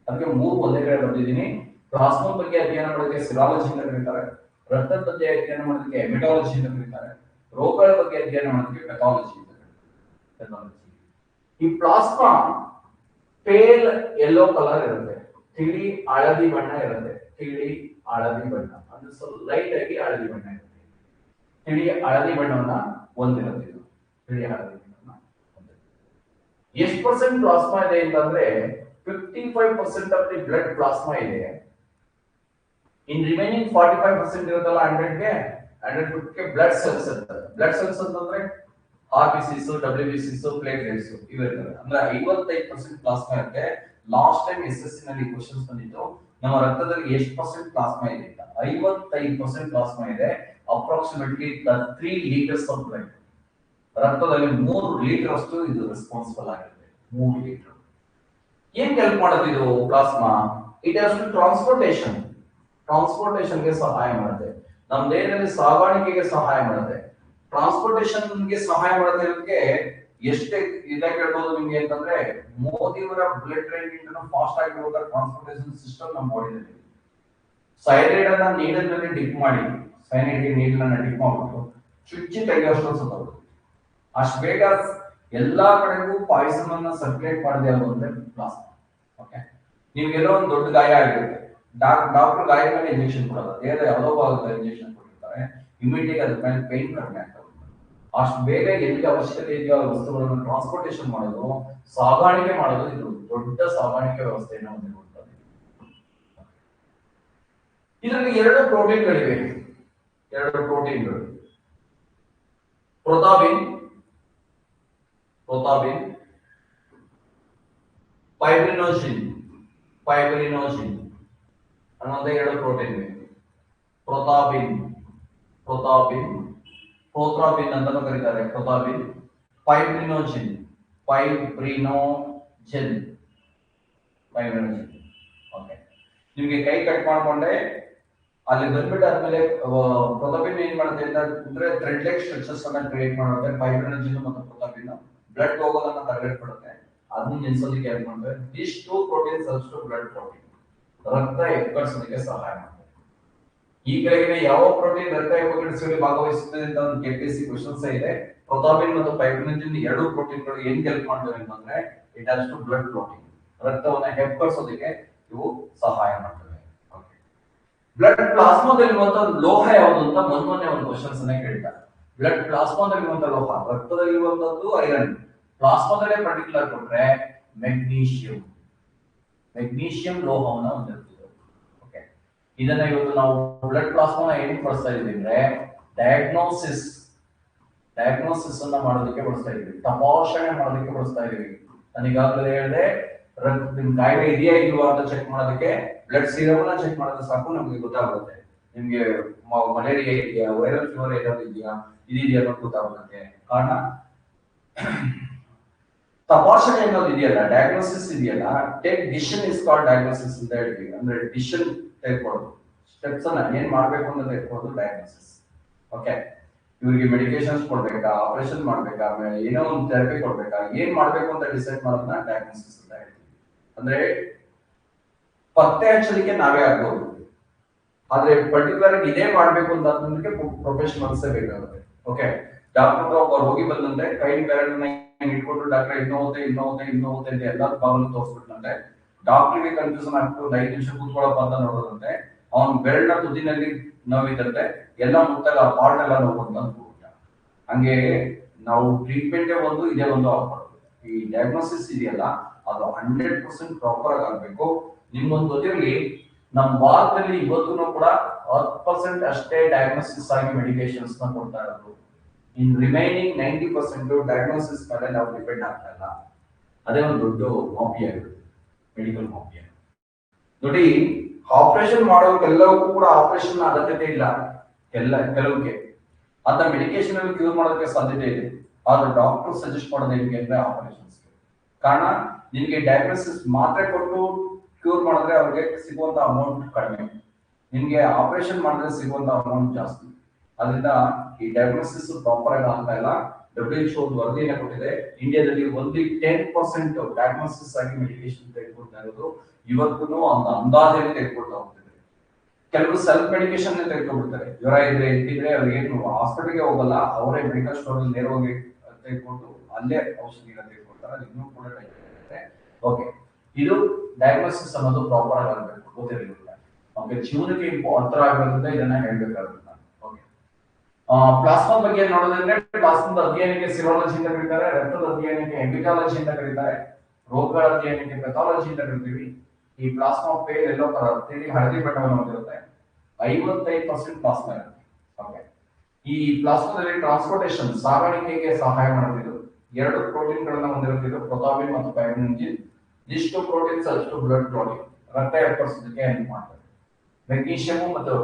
ಅದಕ್ಕೆ 3 ಒಂದೇ ಕಡೆ ಬಂದಿದ್ದೀನಿ. ಪ್ಲಾಸ್ಮಾ ಬಗ್ಗೆ ಅಧ್ಯಯನ ಮಾಡೋದಕ್ಕೆ ಸಿರಾಲಜಿ ಅಂತ ಕರೀತಾರೆ. ರಕ್ತದ ಬಗ್ಗೆ ಅಧ್ಯಯನ ಮಾಡೋದಕ್ಕೆ ಹೆಮಟಾಲಜಿ ಅಂತ ಕರೀತಾರೆ. ರೋಗಗಳ ಬಗ್ಗೆ ಅಧ್ಯಯನ ಮಾಡೋದಕ್ಕೆ ಪೆಥಾಲಜಿ ಅಂತ ಕರೀತಾರೆ. ಈ ಪ್ಲಾಸ್ಮಾ ಪೇಲ್ ಯೆಲ್ಲೋ ಕಲರ್ ಇರುತ್ತೆ, ತಿಳಿ ಹಳದಿ ಬಣ್ಣ ಇರುತ್ತೆ. ಅಂದ್ರೆ ಸ್ವಲ್ಪ ಲೈಟ್ ಆಗಿ ಹಳದಿ ಬಣ್ಣ ಇರುತ್ತೆ. ತಿಳಿ ಹಳದಿ ಬಣ್ಣವನ್ನ ಹೊಂದಿರುತ್ತೆ. ತಿಳಿ ಹಳದಿ ಬಣ್ಣವನ್ನ ಎಷ್ಟು ಪರ್ಸೆಂಟ್ ಪ್ಲಾಸ್ಮಾ ಇದೆ ಅಂತಂದ್ರೆ 55% ಆಫ್ ದಿ ಬ್ಲಡ್ ಪ್ಲಾಸ್ಮಾ ಇದೆ. ಇನ್ ರಿಮೈನಿಂಗ್ 45% ಇರುತ್ತಲ್ಲ 100ಗೆ ಬ್ಲಡ್ ಸೆಲ್ಸ್ ಇರ್ತದೆ. ಬ್ಲಡ್ ಸೆಲ್ಸ್ ಅಂತಂದ್ರೆ ಆರ್ಬಿಸಿಸ್, ಡಬ್ಲ್ಯೂಬಿಸಿಸ್, ಪ್ಲೇಟ್ಲೆಟ್ಸ್ ಇವಿರ್ತವೆ. ಅಂದ್ರೆ 55% ಪ್ಲಾಸ್ಮಾ ಇರುತ್ತೆ. ಲಾಸ್ಟ್ ಟೈಮ್ SSC ನಲ್ಲಿ ಕ್ವೆಶ್ಚನ್ಸ್ ಬಂದಿತ್ತು, ನಮ್ಮ ರಕ್ತದಲ್ಲಿ ಎಷ್ಟು ಪರ್ಸೆಂಟ್ ಪ್ಲಾಸ್ಮಾ ಇದೆ ಅಂತ. 55% ಪ್ಲಾಸ್ಮಾ ಇದೆ. Approximately 3 litres of blood. ರಕ್ತದಲ್ಲಿ 3 ಲೀಟರ್ ಅಷ್ಟು ಇದು ರೆಸ್ಪಾನ್ಸಿಬಲ್ ಆಗಿರುತ್ತೆ. 3 ಲೀಟರ್. ಏನ್ ಹೆಲ್ಪ್ ಮಾಡೋದು ಇದು plasma? It has to transportation. ಟ್ರಾನ್ಸ್ಪೋರ್ಟೇಷನ್ಗೆ ಸಹಾಯ ಮಾಡುತ್ತೆ, ನಮ್ಮ ದೇಹದಲ್ಲಿ ಸಾಗಾಣಿಕೆಗೆ ಸಹಾಯ ಮಾಡುತ್ತೆ. ಟ್ರಾನ್ಸ್ಪೋರ್ಟೇಷನ್ಗೆ ಸಹಾಯ ಮಾಡೋದಕ್ಕೆ ಎಷ್ಟೇ ಇದಾಗಿ ಹೇಳ್ಬೋದು ನಿಮ್ಗೆ ಅಂತಂದ್ರೆ, ಮೋದಿಯವರ ಬುಲೆಟ್ ಟ್ರೈನ್ ಫಾಸ್ಟ್ ಆಗಿರುವಾಗ ಟ್ರಾನ್ಸ್ಪೋರ್ಟೇಷನ್ ಸಿಸ್ಟಮ್ ನಮ್ಮ ಬಾಡಿನಲ್ಲಿ ಸೈನೈಡ್ ಅನ್ನ ನೀರಿನಲ್ಲಿ ಡಿಪ್ ಮಾಡಿ, ಸೈನೈಡ್ಗೆ ನೀರನ್ನ ಡಿಪ್ ಮಾಡ್ಬಿಟ್ಟು ಚುಚ್ಚಿ ತೆಗೆಯೋಷ್ಟು ಸತ್ತೋದು. ಅಷ್ಟು ಬೇಗ ಎಲ್ಲಾ ಕಡೆಗೂ ಪಾಯ್ಸನ್ ಅನ್ನ ಸರ್ಕ್ಯುಲೇಟ್ ಮಾಡದೆ ಅಂದ್ರೆ ಪ್ಲಾಸ್ಮಾ. ಓಕೆ, ನಿಮ್ಗೆಲ್ಲೋ ಒಂದು ದೊಡ್ಡ ಗಾಯ ಆಗಿರುತ್ತೆ, ಡಾಕ್ಟರ್ ಗಾಯ ಮೇಲೆ ಇಂಜೆಕ್ಷನ್ ಕೊಡೋದು, ದೇಹದ ಯಾವುದೋ ಭಾಗದ ಇಂಜೆಕ್ಷನ್ ಕೊಟ್ಟಿರ್ತಾರೆ, ಇಮಿಡಿಯೇಟ್ ಅದ್ರ ಮೇಲೆ ಪೈನ್ ಕಡಿಮೆ ಆಗ್ತದೆ. ಅಷ್ಟು ಬೇಗ ಎಲ್ಲಿ ಅವಶ್ಯಕತೆ ಇದೆಯೋ ಆ ವಸ್ತುಗಳನ್ನು ಟ್ರಾನ್ಸ್ಪೋರ್ಟೇಷನ್ ಮಾಡೋದು, ಸಾಗಾಣಿಕೆ ಮಾಡೋದು, ಇದು ದೊಡ್ಡ ಸಾಗಾಣಿಕೆ ವ್ಯವಸ್ಥೆಯನ್ನು ಹೊಂದಿರುತ್ತದೆ. ಇದರಲ್ಲಿ ಎರಡು ಪ್ರೋಟೀನ್ಗಳಿವೆ, ಎರಡು ಪ್ರೋಟೀನ್ಗಳು, ಪ್ರೊಥಾಬಿನ್ ಫೈಬ್ರಿನೋಜಿನ್ ಅನ್ನೋದೇ ಎರಡು ಪ್ರೋಟೀನ್ ಇವೆ. ಪ್ರೊಥಾಬಿನ್ ಅಂತಾನೂ ಕರೀತಾರೆ, ಪ್ರೊಥಾಬಿನ್. ಫೈಬ್ರಿನೋಜಿನ್ ಓಕೆ, ನಿಮ್ಗೆ ಕೈ ಕಟ್ ಮಾಡ್ಕೊಂಡೆ ಅಲ್ಲಿ ಬಂದ್ಬಿಟ್ಟು ಆದ್ಮೇಲೆ ಪ್ರೊಥಾಬಿನ್ ಏನ್ ಮಾಡುತ್ತೆ ಅಂದ್ರೆ ಥ್ರೆಡ್ ಲೈಕ್ ಸ್ಟ್ರಕ್ಚರ್ಸ್ ಅನ್ನ ಕ್ರಿಯೇಟ್ ಮಾಡುತ್ತೆ. ಫೈಬ್ರಿನೋಜಿನ್ ಮತ್ತು ಪ್ರೊಥಾಬಿನ್ ಬ್ಲಡ್ ಹೋಗೋದನ್ನ ತಡೆಗಟ್ಟುತ್ತೆ, ಅದನ್ನ ನಿಲ್ಸೋದಕ್ಕೆ ಹೆಲ್ಪ್ ಮಾಡುತ್ತೆ. ದಿಸ್ ಟೂ ಪ್ರೋಟೀನ್ಸ್ ಅಷ್ಟು ಬ್ಲಡ್ ಪ್ರೋಟೀನ್, ರಕ್ತ ಎಕ್ಕಡಿಸೋದಕ್ಕೆ ಸಹಾಯ ಮಾಡುತ್ತೆ. ಈ ಕೆಳಗಿನ ಯಾವ ಪ್ರೋಟೀನ್ ರಕ್ತ ಎಕ್ಕಡಿಸುವಲ್ಲಿ ಭಾಗವಹಿಸುತ್ತದೆ ಅಂತ ಒಂದು ಕೆಪಿಎಸ್ಸಿ ಕ್ವೆಶ್ಚನ್ಸ್ ಇದೆ. ಪ್ರೊಥಾಬಿನ್ ಮತ್ತು ಫೈಬ್ರಿನೋಜಿನ್ ಎರಡು ಪ್ರೋಟೀನ್ಗಳು ಏನ್ ಹೆಲ್ಪ್ ಮಾಡ್ತವೆ ಅಂತಂದ್ರೆ, it has to blood protein, ರಕ್ತವನ್ನ ಹೆಪ್ಪಡಿಸೋದಕ್ಕೆ ಇವು ಸಹಾಯ ಮಾಡ್ತವೆ. ಬ್ಲಡ್ ಪ್ಲಾಸ್ಮಾದಲ್ಲಿರುವಂತ ಲೋಹ ಯಾವುದು ಅಂತ ಮೊನ್ನೆ ಒಂದು ಕ್ವಶನ್ಸ್ ಅನ್ನ ಕೇಳಿದ್ದಾರೆ. ಬ್ಲಡ್ ಪ್ಲಾಸ್ಮಾದಲ್ಲಿರುವಂತ ಲೋಹ, ರಕ್ತದಲ್ಲಿರುವಂತದ್ದು ಐರನ್, ಪ್ಲಾಸ್ಮಾದಲ್ಲೇ ಪರ್ಟಿಕ್ಯುಲರ್ ಕೊಟ್ರೆ ಮೆಗ್ನೀಷಿಯಂ ಲೋಹವನ್ನ ಹೊಂದಿರ್ತದೆ. ಓಕೆ, ಇದನ್ನ ಇವತ್ತು ನಾವು ಬ್ಲಡ್ ಪ್ಲಾಸ್ಮಾನ ಏನಕ್ಕೆ ಬಳಸ್ತಾ ಇದೀವಿ ಅಂದ್ರೆ, ಡಯಾಗ್ನೋಸಿಸ್ ಅನ್ನ ಮಾಡೋದಕ್ಕೆ ಬಳಸ್ತಾ ಇದೀವಿ, ತಪಾಸಣೆ ಮಾಡೋದಕ್ಕೆ ಬಳಸ್ತಾ ಇದೀವಿ. ನಾನು ಈಗಾಗಲೇ ಹೇಳಿದೆ, ನಿಮ್ ಕಾಯಿಲೆ ಇದೆಯಾ ಇಲ್ವಾ ಅಂತ ಚೆಕ್ ಮಾಡೋದಕ್ಕೆ ಬ್ಲಡ್ ಸೀರಮ್ ನ ಚೆಕ್ ಮಾಡಿದ್ರೆ ಸಾಕು, ನಮ್ಗೆ ಗೊತ್ತಾಗುತ್ತೆ ನಿಮ್ಗೆ ಮಲೇರಿಯಾ ಇದೆಯಾ, ವೈರಲ್ ಫೀವರ್ ಏನಾದ್ರು ಇದೆಯಾ, ಇದೆಯಾ ಅನ್ನೋದು ಗೊತ್ತಾಗುತ್ತೆ. ಕಾರಣ ತಪಾಸಣೆ ಅನ್ನೋದು ಇದೆಯಲ್ಲ, ಡಯಾಗ್ನೋಸಿಸ್ ಇದೆಯಲ್ಲ, take decision is called diagnosis ಅಂತ ಹೇಳ್ತೀವಿ. ಅಂದ್ರೆ ಡಿಸಿಷನ್ ತೆಗೆದುಕೊಳ್ಳೋದು, ಸ್ಟೆಪ್ಸ್ ಅನ್ನ ಏನ್ ಮಾಡ್ಬೇಕು ಅಂತ ತೆಗೆದುಕೊಳ್ಳೋದು ಡಯಾಗ್ನೋಸಿಸ್. ಓಕೆ, ಇವ್ರಿಗೆ ಮೆಡಿಕೇಶನ್ಸ್ ಕೊಡ್ಬೇಕಾ, ಆಪರೇಷನ್ ಮಾಡ್ಬೇಕಾ, ಏನೋ ಒಂದು ಥೆರಪಿ ಕೊಡ್ಬೇಕಾ, ಏನ್ ಮಾಡ್ಬೇಕು ಅಂತ ಡಿಸೈಡ್ ಮಾಡೋದನ್ನ ಡಯಾಗ್ನೋಸಿಸ್ ಅಂತ ಹೇಳ್ತೀವಿ. ಅಂದ್ರೆ ಪತ್ತೆ ಹಚ್ಚಲಿಕ್ಕೆ ನಾವೇ ಆಗ್ಬೋದು, ಆದ್ರೆ ಪರ್ಟಿಕ್ಯುಲರ್ ಇದೇ ಮಾಡ್ಬೇಕು ಅಂತ ಅದಕ್ಕೆ ಪ್ರೊಫೆಷನಲ್ಸೇ ಬೇಕಾಗುತ್ತೆ. ಓಕೆ, ಡಾಕ್ಟರ್ ಒಬ್ಬ ರೋಗಿ ಬಂದಂತೆ ಕೈ ಬೆರಳನ್ನ ಇಟ್ಕೊಂಡು ಡಾಕ್ಟರ್ ಇನ್ನೂ ಹೋಗುತ್ತೆ ಅಂತ ಎಲ್ಲಾ ಭಾಗವನ್ನು ತೋರಿಸ್ಬಿಟ್ಟಂತೆ, ಡಾಕ್ಟರ್ಗೆ ಕನ್ಫ್ಯೂಷನ್ ಆಗ್ತು, 5 ನಿಮಿಷ ಕೂತ್ಕೊಳ್ಳಪ್ಪ ಅಂತ ನೋಡೋದಂತೆ, ಅವನ್ ಬೆರಳಿನ ತುದಿನಲ್ಲಿ ನೋವಿದಂತೆ ಎಲ್ಲ ಮುಟ್ಟಾಗ ಆ ಪಾರ್ಟ್ ಎಲ್ಲ ನೋಡ್ಕೊಂತ ಅಂದ್ಬಿಟ್ಟ. ಹಂಗೆ ನಾವು ಟ್ರೀಟ್ಮೆಂಟೇ ಒಂದು, ಇದೇ ಒಂದು ಆಗ್ಬಾರ್ದು. ಈ ಡಯಾಗ್ನೋಸಿಸ್ ಇದೆಯಲ್ಲ, ಅದು 100% ಪ್ರಾಪರ್ ಆಗಿ ಆಗ್ಬೇಕು. ನಿಮ್ಗೊಂದು ಗೊತ್ತಿರಲಿ, ನಮ್ಮ ಭಾರತದಲ್ಲಿ ಇವತ್ತು ಕೂಡ 10% ಅಷ್ಟೇ ಡಯಾಗ್ನೋಸಿಸ್ ಆಗಿ ಮೆಡಿಕೇಶನ್ಸ್ ನ ಕೊಡ್ತಾ ಇರೋದು. ಇನ್ ರಿಮೈನಿಂಗ್ 90% ಡಯಾಗ್ನೋಸಿಸ್ ಮೇಲೆ ನಾವು ಡಿಪೆಂಡ್ ಆಗ್ತಾ ಇಲ್ಲ. ಅದೇ ಒಂದು ದೊಡ್ಡ ಮಾಫಿಯಾ ಆಗಿದೆ, ಮೆಡಿಕಲ್ ಮಾಫಿಯಾ. ನೋಡಿ, ಆಪರೇಷನ್ ಮಾಡೋಕೆಲ್ಲವಕ್ಕೂ ಕೂಡ ಆಪರೇಷನ್ ಅಗತ್ಯತೆ ಇಲ್ಲ. ಕೆಲವಕ್ಕೆ ಅಂತ ಮೆಡಿಕೇಶನ್ ಅಲ್ಲಿ ಕ್ಯೂರ್ ಮಾಡೋದಕ್ಕೆ ಸಾಧ್ಯತೆ ಇದೆ, ಆದ್ರೆ ಡಾಕ್ಟರ್ ಸಜೆಸ್ಟ್ ಮಾಡೋದು ಹೇಗೆ ಅಂದ್ರೆ ಆಪರೇಷನ್ಸ್. ಕಾರಣ, ನಿಮ್ಗೆ ಡಯಾಗ್ನೋಸಿಸ್ ಮಾತ್ರೆ ಕೊಟ್ಟು ಕ್ಯೂರ್ ಮಾಡಿದ್ರೆ ಅವ್ರಿಗೆ ಸಿಗುವಂತ ಅಮೌಂಟ್ ಕಡಿಮೆ, ನಿಮ್ಗೆ ಆಪರೇಷನ್ ಮಾಡಿದ್ರೆ ಸಿಗುವಂತ ಅಮೌಂಟ್ ಜಾಸ್ತಿ. ಅದರಿಂದ ಈ ಡಯಾಗ್ನೋಸಿಸ್ ಪ್ರಾಪರ್ ಆಗಿ ಆಗ್ತಾ ಇಲ್ಲ. WHO ಒಂದು ವರದಿಯನ್ನು ಕೊಟ್ಟಿದೆ, ಇಂಡಿಯಾದಲ್ಲಿ ಓನ್ಲಿ 10% ಡಯಾಗ್ನೋಸಿಸ್ ಆಗಿ ಮೆಡಿಕೇಶನ್ ತೆಗೆದುಕೊಳ್ತಾ ಇರೋದು. ಇವತ್ತು ಒಂದು ಅಂದಾಜಲ್ಲಿ ತೆಗೆದುಕೊಳ್ತಾ ಹೋಗ್ತಿದೆ. ಕೆಲವರು ಸೆಲ್ಫ್ ಮೆಡಿಕೇಶನ್ ತೆಗೆದುಕೊಳ್ತಾರೆ, ಜ್ವರ ಇದ್ರೆ ಎತ್ತಿದ್ರೆ ಅವ್ರಿಗೆ ಹಾಸ್ಪಿಟಲ್ಗೆ ಹೋಗಲ್ಲ, ಅವರೇ ಮೆಡಿಕಲ್ ಸ್ಟೋರ್ ಅಲ್ಲಿ ನೇರವಾಗಿ ತೆಗೆದುಕೊಂಡು ಅಲ್ಲೇ ಔಷಧಿನ ತೆಗೆದುಕೊಳ್ತಾರೆ. ಅದು ಇನ್ನೂ ಕೂಡ ಓಕೆ, ಇದು ಡಯಾಗ್ನೋಸಿಸ್ ಅನ್ನೋದು ಪ್ರಾಪರ್ ಆಗಿ ಆಗಬೇಕು, ಗೊತ್ತಿರಲಿಲ್ಲ. ಓಕೆ, ಜೀವನಕ್ಕೆ ಹತ್ರ ಆಗಬೇಕಂತ ಇದನ್ನ ಹೇಳ್ಬೇಕಾಗುತ್ತೆ. ಓಕೆ, ಪ್ಲಾಸ್ಮಾ ಬಗ್ಗೆ ನೋಡೋದಂದ್ರೆ, ಪ್ಲಾಸ್ಮಾದ ಅಧ್ಯಯನಕ್ಕೆ ಸಿರಾಲಜಿ ಅಂತ ಕರೀತಾರೆ, ರಕ್ತದ ಅಧ್ಯಯನಕ್ಕೆ ಹೆಮಿಟಾಲಜಿ ಅಂತ ಕರೀತಾರೆ, ರೋಗಗಳ ಅಧ್ಯಯನಕ್ಕೆ ಪೆಥಾಲಜಿ ಅಂತ ಕರಿತೀವಿ. ಈ ಪ್ಲಾಸ್ಮಾ ಪೇಲ್ ಎಲ್ಲೋ ತರ ಹಳದಿ ಬಣ್ಣವನ್ನು ಹೊಂದಿರುತ್ತೆ, 55% ಪ್ಲಾಸ್ಮಾ ಇರುತ್ತೆ. ಓಕೆ, ಈ ಪ್ಲಾಸ್ಮಾದಲ್ಲಿ ಟ್ರಾನ್ಸ್ಪೋರ್ಟೇಷನ್ ಸಾಗಾಣಿಕೆಗೆ ಸಹಾಯ ಮಾಡುತ್ತಿದ್ದು ಎರಡು ಪ್ರೋಟೀನ್ ಗಳನ್ನ ಹೊಂದಿರುತ್ತಿದ್ದು, ಪ್ರೊಥಾಬಿನ್ ಮತ್ತು ಫೈಬ್ರಿನೋಜಿನ್. ಇಷ್ಟು ಪ್ರೋಟೀನ್ಸ್ ಅಷ್ಟು ಬ್ಲಡ್ ಪ್ರೋಟೀನ್, ರಕ್ತ ಏರ್ಪಡಿಸೋದಕ್ಕೆ ಹೆಲ್ಪ್ ಮಾಡ್ತದೆ. ಮೆಗ್ನೀಷಿಯಂ ಮತ್ತು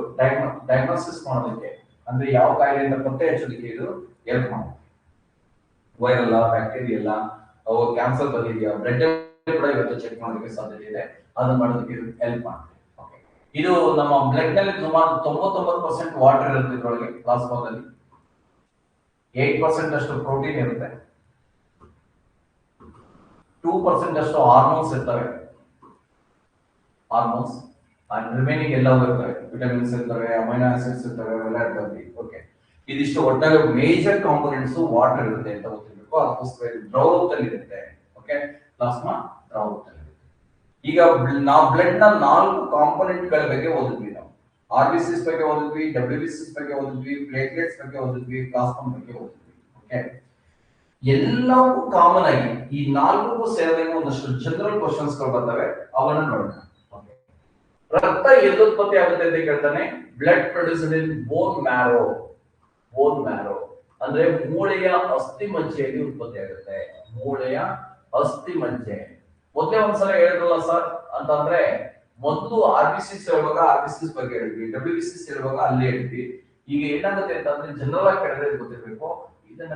ಡಯಾಗ್ನೋಸಿಸ್ ಮಾಡೋದಕ್ಕೆ, ಅಂದ್ರೆ ಯಾವ ಕಾಯಿಲೆ ಅಂತ ಪತ್ತೆ ಹಚ್ಚೋದಕ್ಕೆ ಇದು ಹೆಲ್ಪ್ ಮಾಡುತ್ತೆ. ವೈರಲ್ ಬ್ಯಾಕ್ಟೀರಿಯಲ್ಲ, ಅವು ಕ್ಯಾನ್ಸರ್ ಬಂದಿದೆಯಾ, ಬ್ಲಡ್ ಕೂಡ ಇವತ್ತು ಚೆಕ್ ಮಾಡೋದಕ್ಕೆ ಸಾಧ್ಯತೆ ಇದೆ, ಅದನ್ನ ಮಾಡೋದಕ್ಕೆ ಹೆಲ್ಪ್ ಮಾಡುತ್ತೆ. ಓಕೆ, ಇದು ನಮ್ಮ ಬ್ಲಡ್ ನಲ್ಲಿ ಸುಮಾರು 99% ವಾಟರ್ ಇರುತ್ತೆ ಇದ್ರೊಳಗೆ ಪ್ಲಾಸ್ಮಾದಲ್ಲಿ. 8% ಅಷ್ಟು ಪ್ರೋಟೀನ್ ಇರುತ್ತೆ, 2% ಅಷ್ಟು ಹಾರ್ಮೋನ್ಸ್ ಇರ್ತವೆ, ಹಾರ್ಮೋನ್ಸ್ ಅಂಡ್ ರಿಮೈನಿಂಗ್ ಎಲ್ಲವೂ ಇರ್ತವೆ, ವಿಟಮಿನ್ಸ್ ಇರ್ತವೆ, ಅಮೈನೋ ಆಸಿಡ್ಸ್ ಇರ್ತವೆ, ಅವೆಲ್ಲ ಇರ್ತವೆ. ಓಕೆ, ಇದಿಷ್ಟು ಒಟ್ಟಾರೆ ಮೇಜರ್ ಕಾಂಪೋನೆಂಟ್ಸ್ ವಾಟರ್ ಇರುತ್ತೆ ಅಂತ ಗೊತ್ತಿರಬೇಕು. ಅದಕ್ಕೋಸ್ಕರ ಇದು ದ್ರವ ರೂಪದಲ್ಲಿ ಇರುತ್ತೆ. ಓಕೆ, ಪ್ಲಾಸ್ಮಾ ದ್ರವ ರೂಪದಲ್ಲಿ. ಈಗ ನಾವು ಬ್ಲಡ್ ನ 4 ಕಾಂಪೋನೆಂಟ್ ಗಳ ಬಗ್ಗೆ ಓದಿದ್ವಿ. ನಾವು ಆರ್ಬಿಸಿಸ್ ಬಗ್ಗೆ ಓದಿದ್ವಿ, ಡಬ್ಲ್ಯೂಬಿಸಿಸ್ ಬಗ್ಗೆ ಓದಿದ್ವಿ, ಪ್ಲೇಟ್ಲೆಟ್ಸ್ ಬಗ್ಗೆ ಓದಿದ್ವಿ, ಪ್ಲಾಸ್ಮಾ ಬಗ್ಗೆ ಓದಿದ್ವಿ. ಓಕೆ, ಎಲ್ಲವೂ ಕಾಮನ್ ಆಗಿ ಈ 4 ಸೇರಿದ ಒಂದಷ್ಟು ಜನರಲ್ ಕ್ವಶನ್ಸ್ ಗಳು ಬರ್ತವೆ, ಅವನ್ನ ನೋಡೋಣ. ರಕ್ತ ಎಲ್ಲಿ ಉತ್ಪತ್ತಿ ಆಗುತ್ತೆ ಅಂತ ಕೇಳ್ತಾನೆ. Blood produced in bone marrow. Bone marrow ಅಂದ್ರೆ ಮೂಳೆಯ ಅಸ್ಥಿ ಮಜ್ಜೆಯಲ್ಲಿ ಉತ್ಪತ್ತಿ ಆಗುತ್ತೆ. ಮೂಳೆಯ ಅಸ್ಥಿ ಮಜ್ಜೆ. ಮೊದಲೇ ಒಂದ್ಸಲ ಹೇಳಿದ್ರಲ್ಲ ಸರ್ ಅಂತಂದ್ರೆ, ಮೊದಲು ಆರ್ಬಿಸಿಸ್ ಹೇಳುವಾಗ ಆರ್ಬಿಸಿಸ್ ಬಗ್ಗೆ ಹೇಳಿದ್ವಿ, ಡಬ್ಲ್ಯೂಬಿಸಿಸ್ ಹೇಳುವಾಗ ಅಲ್ಲೇ ಹೇಳಿದ್ವಿ. ಈಗ ಏನಾಗುತ್ತೆ ಅಂತಂದ್ರೆ ಜನರಲ್ ಆಗಿ ಕೇಳಿದ್ರೆ ಗೊತ್ತಿರಬೇಕು. ಇದನ್ನ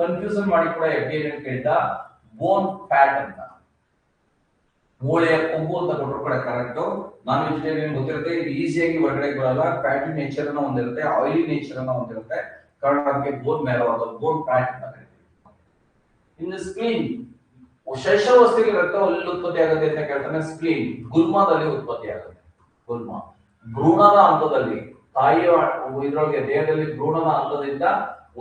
ಕನ್ಫ್ಯೂಷನ್ ಮಾಡಿ ಕೂಡ ಏನ್ ಕೇಳಿದ, ಬೋನ್ ಫ್ಯಾಟ್ ಅಂತ, ಮೂಳೆಯ ಕೊಬ್ಬು ಅಂತ ಕೊಟ್ಟರು ಕೂಡ ಕರೆಕ್ಟ್. ನಾನ್ ವೆಜಿಟೇರಿಯನ್ ಗೊತ್ತಿರುತ್ತೆ, ಇದು ಈಸಿಯಾಗಿ ಹೊರಗಡೆ ಬರಲ್ಲ. ಫ್ಯಾಟಿ ನೇಚರ್ ಅನ್ನ ಹೊಂದಿರುತ್ತೆ, ಆಯಿಲಿ ನೇಚರ್ ಅನ್ನ ಹೊಂದಿರುತ್ತೆ. ಕಾರಣ ಅದಕ್ಕೆ ಬೋನ್ ಮ್ಯಾರೋ ಅಥವಾ ಬೋನ್ ಫ್ಯಾಟ್ ಅಂತ ಕರೀತೀವಿ. ಇನ್ನು ಸ್ಪ್ಲೀನ್, ಶೈಶವಾವಸ್ಥೆಯಲ್ಲಿ ರಕ್ತ ಎಲ್ಲಿ ಉತ್ಪತ್ತಿ ಆಗುತ್ತೆ ಅಂತ ಕೇಳ್ತಾನೆ. ಸ್ಪ್ಲೀನ್ ಗುಲ್ಮದಲ್ಲಿ ಉತ್ಪತ್ತಿ ಆಗುತ್ತೆ. ಗುಲ್ಮ ಭ್ರೂಣದ ಹಂತದಲ್ಲಿ, ತಾಯಿಯ ಇದ್ರೊಳಗೆ ದೇಹದಲ್ಲಿ ಭ್ರೂಣದ ಹಂತದಿಂದ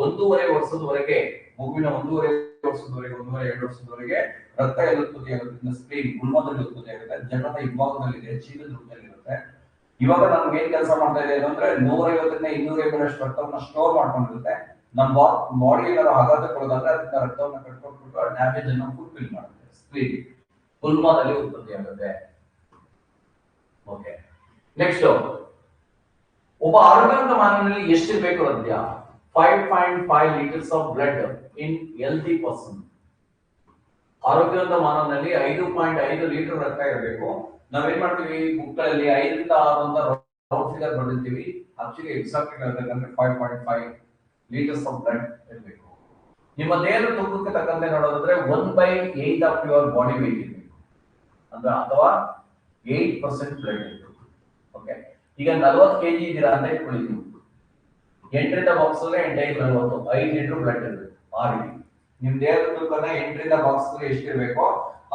1.5 ವರ್ಷದವರೆಗೆ, ಮಗುವಿನ 1.5 ವರ್ಷದವರೆಗೆ, 1.5-2 ವರ್ಷದವರೆಗೆ ರಕ್ತ ಎಲ್ಲಿ ಉತ್ಪತ್ತಿ ಆಗುತ್ತೆ. ಸ್ಪ್ಲೀನ್ ಗುಲ್ಮದಲ್ಲಿ ಉತ್ಪತ್ತಿ ಆಗುತ್ತೆ. ಜನನ ಹಿಂಭಾಗದಲ್ಲಿದೆ, ಚೀಲದ ರೂಪದಲ್ಲಿ ಇರುತ್ತೆ. ಇವಾಗ ನಮ್ಗೆ ಏನ್ ಕೆಲಸ ಮಾಡ್ತಾ ಇದೆ ಅಂದ್ರೆ 150ರಿಂದ 200 ml ರಕ್ತವನ್ನ ಸ್ಟೋರ್ ಮಾಡ್ಕೊಂಡಿರುತ್ತೆ. ನಮ್ಮ ಬಾಡಿ ಏನಾದ್ರು ಆಘಾತಕ್ಕೊಳಗಾದ್ರೆ ಅದನ್ನ ರಕ್ತವನ್ನ ಕಟ್ಕೊಟ್ಬಿಟ್ಟು ಡ್ಯಾಮೇಜ್ ಅನ್ನು ಫುಲ್ಫಿಲ್ ಮಾಡುತ್ತೆ. ಸ್ಪ್ಲೀನ್ ಗುಲ್ಮದಲ್ಲಿ ಉತ್ಪತ್ತಿ ಆಗುತ್ತೆ. ಓಕೆ, ನೆಕ್ಸ್ಟ್, ಒಬ್ಬ ಆರೋಗ್ಯವಂತ ಮಾನವನಲ್ಲಿ ಎಷ್ಟಿರ್ಬೇಕು ರಕ್ತ? 5.5 liters of blood in healthy person. ಆರೋಗ್ಯವಂತ ಮಾನವನಲ್ಲಿ 5.5 ಲೀಟರ್ ರಕ್ತ ಇರಬೇಕು. ನಾವೇನ್ ಮಾಡ್ತೀವಿ, ಬುಕ್ಗಳಲ್ಲಿ 5ರಿಂದ 6 ಅಂತ ರೌಂಡ್ ಫಿಗರ್ ಬರೆದಿರ್ತೀವಿ. ಆಕ್ಚುಲಿ ಎಕ್ಸಾಕ್ಟ್ ಹೇಳ್ಬೇಕಂದ್ರೆ 5.5 ಲೀಟರ್ಸ್ ಆಫ್ ಬ್ಲಡ್ ಇರಬೇಕು. ನಿಮ್ಮ ದೇಹದ ತೂಕಕ್ಕೆ ತಕ್ಕಂತೆ ನೋಡೋದಾದ್ರೆ 1/8 ಆಫ್ ಯುವರ್ ಬಾಡಿ ವೇಟ್ ಇರಬೇಕು ಅಂದ್ರೆ, ಅಥವಾ 8% ಬ್ಲಡ್ ಇರಬೇಕು. ಓಕೆ, ಈಗ 40 kg ಇದ್ದೀರಾ ಅಂತ ಇಟ್ಕೊಳ್ಳಿ. 8ರಿಂದ ಬಾಕ್ಸ್ 8×5 ಲೀಟರ್ ಬ್ಲಡ್ ಇರಬೇಕು. ಆ ರೀತಿ ನಿಮ್ ದೇಹದ ತೂಕದ 8ರಿಂದ ಬಾಕ್ಸ್ ಎಷ್ಟಿರ್ಬೇಕೋ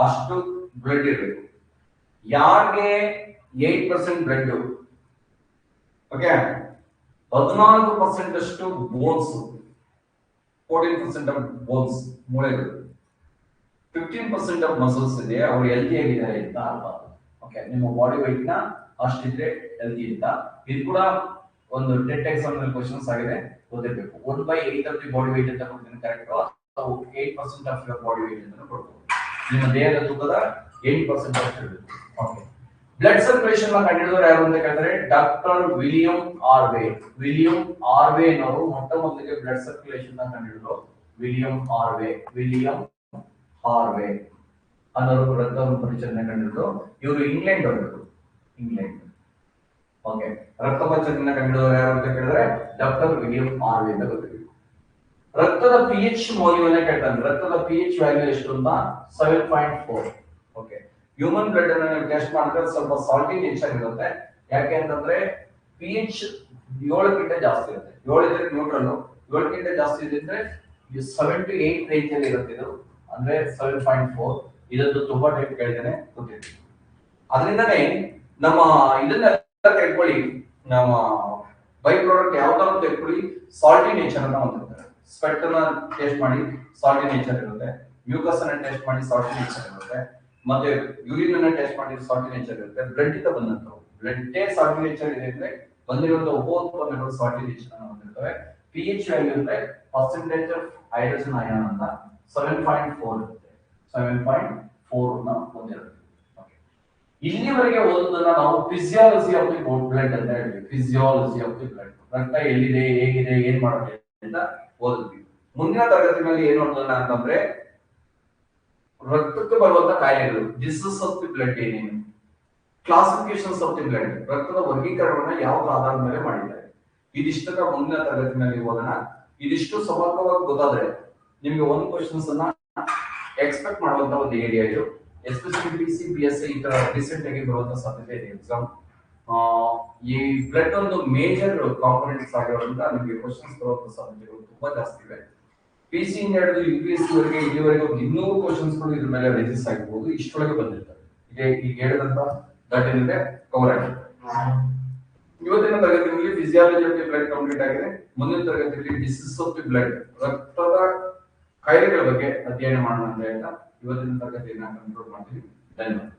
ಅಷ್ಟು ಬ್ಲಡ್ ಇರಬೇಕು. ಯಾರಿಗೆ 8% ಬ್ಲಡ್, ಓಕೆ, 14% ಅಷ್ಟು ಬೋನ್ಸ್, 14% ಆಫ್ ಬೋನ್ಸ್ ಮೂಳೆಗಳು, 15% ಆಫ್ ಮಸಲ್ಸ್ ಇದೆ, ಅವರು ಹೆಲ್ತಿ ಆಗಿದ್ದಾರೆ ಅಂತ ಅರ್ಥ. ಓಕೆ, ನಿಮ್ಮ ಬಾಡಿ weight ನ ಅಷ್ಟಿದ್ರೆ ಹೆಲ್ತಿ ಅಂತ. ಇದು ಕೂಡ ಒಂದು ಟೆಟ್ ಎಕ್ಸಾಮ್ ನಲ್ಲಿ ಕ್ವಶನ್ಸ್ ಆಗಿದೆ, ಓದಿರ್ಬೇಕು. 1/8 ಆಫ್ ದಿ ಬಾಡಿ weight ಅಂತ ಕೊಡ್ತೀನಿ, correct. 8% of your body weight ಅಂತ ಕೊಡ್ಬೋದು. ನಿಮ್ಮ ದೇಹದ ತೂಕದ 8% ಅಷ್ಟು ಇರಬೇಕು. ಓಕೆ, ಬ್ಲಡ್ ಸರ್ಕ್ಯುಲೇಷನ್ ನ ಕಂಡುಹಿಡಿದವರು ಯಾರು ಅಂತ ಕೇಳಿದ್ರೆ doctor William Harvey. William Harvey ಅನ್ನೋರು ಮೊಟ್ಟ ಮೊದಲಿಗೆ ಬ್ಲಡ್ ಸರ್ಕ್ಯುಲೇಷನ್ ನ ಕಂಡುಹಿಡಿದ್ರು. ವಿಲಿಯಂ ಆರ್ವೆ ಅನ್ನೋರು ರಕ್ತವನ್ನು ಪರಿಚಲನೆ ಕಂಡುಹಿಡಿದ್ರು. ಇವರು ಇಂಗ್ಲೆಂಡ್ ಅವರು, ಇಂಗ್ಲೆಂಡ್. ಓಕೆ, ರಕ್ತ ಪರಿಚಲನೆ ಕಂಡುಹಿಡಿದವರು ಯಾರು ಅಂತ ಕೇಳಿದ್ರೆ ಡಾಕ್ಟರ್ ವಿಲಿಯಂ ಆರ್ವೆ ಅಂತ ಗೊತ್ತಿದೆ. ರಕ್ತದ pH ಮೌಲ್ಯವನ್ನ ಕೇಳ್ತಾನೆ. ರಕ್ತದ pH ವ್ಯಾಲ್ಯೂ ಎಷ್ಟು ಅಂತ 7.4. ಓಕೆ, ಹ್ಯೂಮನ್ ಬ್ಲಡ್ ಅನ್ನು ನೀವು ಟೆಸ್ಟ್ ಮಾಡಿದ್ರೆ ಸ್ವಲ್ಪ ಸಾಲ್ಟಿ ನೇಚರ್ ಇರುತ್ತೆ. ಯಾಕೆ ಅಂತಂದ್ರೆ pH 7ಕ್ಕಿಂತ ಜಾಸ್ತಿ ಇರುತ್ತೆ. 7 ಇದ್ರೆ ನ್ಯೂಟ್ರಲ್, 7ಕ್ಕಿಂತ ಜಾಸ್ತಿ ಇದ್ರೆ 7 to 8 ರೇಂಜ್ ಅಲ್ಲಿ ಇರುತ್ತೆ. ಇದು ಅಂದ್ರೆ 7.4. ಇದೊಂದು ತುಂಬಾ ಟೈಪ್ ಕೇಳಿದ್ದೇನೆ, ಗೊತ್ತಿದೆ. ಅದರಿಂದನೇ ನಮ್ಮ ಇದನ್ನ ತೆಗೆದುಕೊಳ್ಳಿ, ನಮ್ಮ ಬೈ ಪ್ರಾಡಕ್ಟ್ ಯಾವ್ದಾದ್ರು ತೆಗೆದುಕೊಳ್ಳಿ, ಸಾಲ್ಟಿ ನೇಚರ್ ಅನ್ನ ಹೊಂದಿರ್ತಾರೆ. ಸ್ವೆಟ್ ಅನ್ನ ಟೆಸ್ಟ್ ಮಾಡಿ ಸಾಲ್ಟಿ ನೇಚರ್ ಇರುತ್ತೆ, ಮ್ಯೂಕಸ್ ಅನ್ನ ಟೆಸ್ಟ್ ಮಾಡಿ ಸಾಲ್ಟಿ ನೇಚರ್ ಇರುತ್ತೆ, ಮತ್ತೆ ಯೂರಿನ್ ಅನ್ನ ಟೆಸ್ಟ್ ಮಾಡಿ ಸಾಲ್ಟಿ ನೇಚರ್ ಇರುತ್ತೆ. ಬ್ಲಡ್ ಇಂದ ಬಂದಂತವು ಬ್ಲಡ್ ಸಾಲ್ಟಿ ನೇಚರ್ ಇದೆ ಅಂದ್ರೆ ಬಂದಿರುವಂತಹ ಉಪೋತ್ಪನ್ನಗಳು ಸಾಲ್ಟಿ ನೇಚರ್ ಅನ್ನು ಹೊಂದಿರ್ತವೆ. pH ವ್ಯಾಲ್ಯೂ ಅಂದ್ರೆ ಪರ್ಸೆಂಟೇಜ್ ಆಫ್ ಹೈಡ್ರೋಜನ್ ಅಯಾನ್ ಅಂತ 7.4 ಇರುತ್ತೆ. 7.4 ನ ಹೊಂದಿರುತ್ತೆ. ಇಲ್ಲಿವರೆಗೆ ಓದೋದನ್ನ ನಾವು ಫಿಸಿಯಾಲಜಿ ಆಫ್ ದಿ ಬ್ಲಡ್ ಅಂತ ಹೇಳ್ತೀವಿ. ಫಿಸಿಯಾಲಜಿ ಆಫ್ ದಿ ಬ್ಲಡ್, ರಕ್ತ ಎಲ್ಲಿದೆ, ಹೇಗಿದೆ, ಏನ್ ಮಾಡುತ್ತೆ ಅಂತ ಓದಿದ್ವಿ. ಮುಂದಿನ ತರಗತಿನಲ್ಲಿ ಏನ್ ನೋಡೋಣ ಅಂತಂದ್ರೆ ರಕ್ತಕ್ಕೆ ಬರುವಂತ ಕಾಯಿಲೆಗಳು, ಡಿಸೀಸ್ ಆಫ್ ದಿ ಬ್ಲಡ್ ಏನೇನು, ಕ್ಲಾಸಿಫಿಕೇಶನ್ಸ್ ಆಫ್ ದಿ ಬ್ಲಡ್, ರಕ್ತದ ವರ್ಗೀಕರಣವನ್ನ ಯಾವ ಆಧಾರದ ಮೇಲೆ ಮಾಡಿದ್ದಾರೆ. ಇದಿಷ್ಟನ್ನ ಮುಂದಿನ ತರಗತಿನಲ್ಲಿ ಓದೋಣ. ಇದಿಷ್ಟು ಸಮಗ್ರವಾಗಿ ಗೊತ್ತಾದ್ರೆ ನಿಮ್ಗೆ ಒಂದು ಕ್ವಶನ್ಸ್ ಅನ್ನ ಎಕ್ಸ್ಪೆಕ್ಟ್ ಮಾಡುವಂತ ಒಂದು ಏರಿಯಾ ಇದು. ಎಸ್ಪೆಷಲಿ PC PSI ಈ ತರ ರೀಸೆಂಟ್ ಆಗಿ ಬರುವಂತ ಸಾಧ್ಯತೆ ಇದೆ ಎಕ್ಸಾಮ್. ಈ ಬ್ಲಡ್ ಒಂದು ಮೇಜರ್ ಕಾಂಪೊನೆಂಟ್ಸ್ ಆಗಿರೋದ್ರಿಂದ ನಿಮಗೆ ಕ್ವಶನ್ಸ್ ಬರುವಂತ ಸಾಧ್ಯತೆಗಳು ತುಂಬಾ ಜಾಸ್ತಿ ಇದೆ. PC ಇಂದ ಹಿಡಿದು UPSC ವರೆಗೆ ಇಲ್ಲಿವರೆಗೆ ಒಂದು 200 ಕ್ವಶನ್ಸ್ಗಳು ಇದ್ರ ಮೇಲೆ ರಿಜಿಸ್ಟರ್ ಆಗಿರ್ಬೋದು, ಇಷ್ಟೊಳಗೆ ಬಂದಿರ್ತವೆ. ಈಗ ಹೇಳಿದಂತ ದಟ್ ಏನಿದೆ ಕವರ್ ಆಗಿದೆ. ಇವತ್ತಿನ ತರಗತಿಯಲ್ಲಿ physiology of the blood complete ಆಗಿದೆ. ಮುಂದಿನ ತರಗತಿಯಲ್ಲಿ ಡಿಸೀಸ್ ಆಫ್ ದಿ ಬ್ಲಡ್, ರಕ್ತದ ಕಾಯಿಲೆಗಳ ಬಗ್ಗೆ ಅಧ್ಯಯನ ಮಾಡೋಣ ಅಂತ ಹೇಳ್ತಾ ಇವತ್ತಿನ ತರಗತಿಯನ್ನ ಕಂಕ್ಲೂಡ್ ಮಾಡ್ತೀವಿ. ಧನ್ಯವಾದ.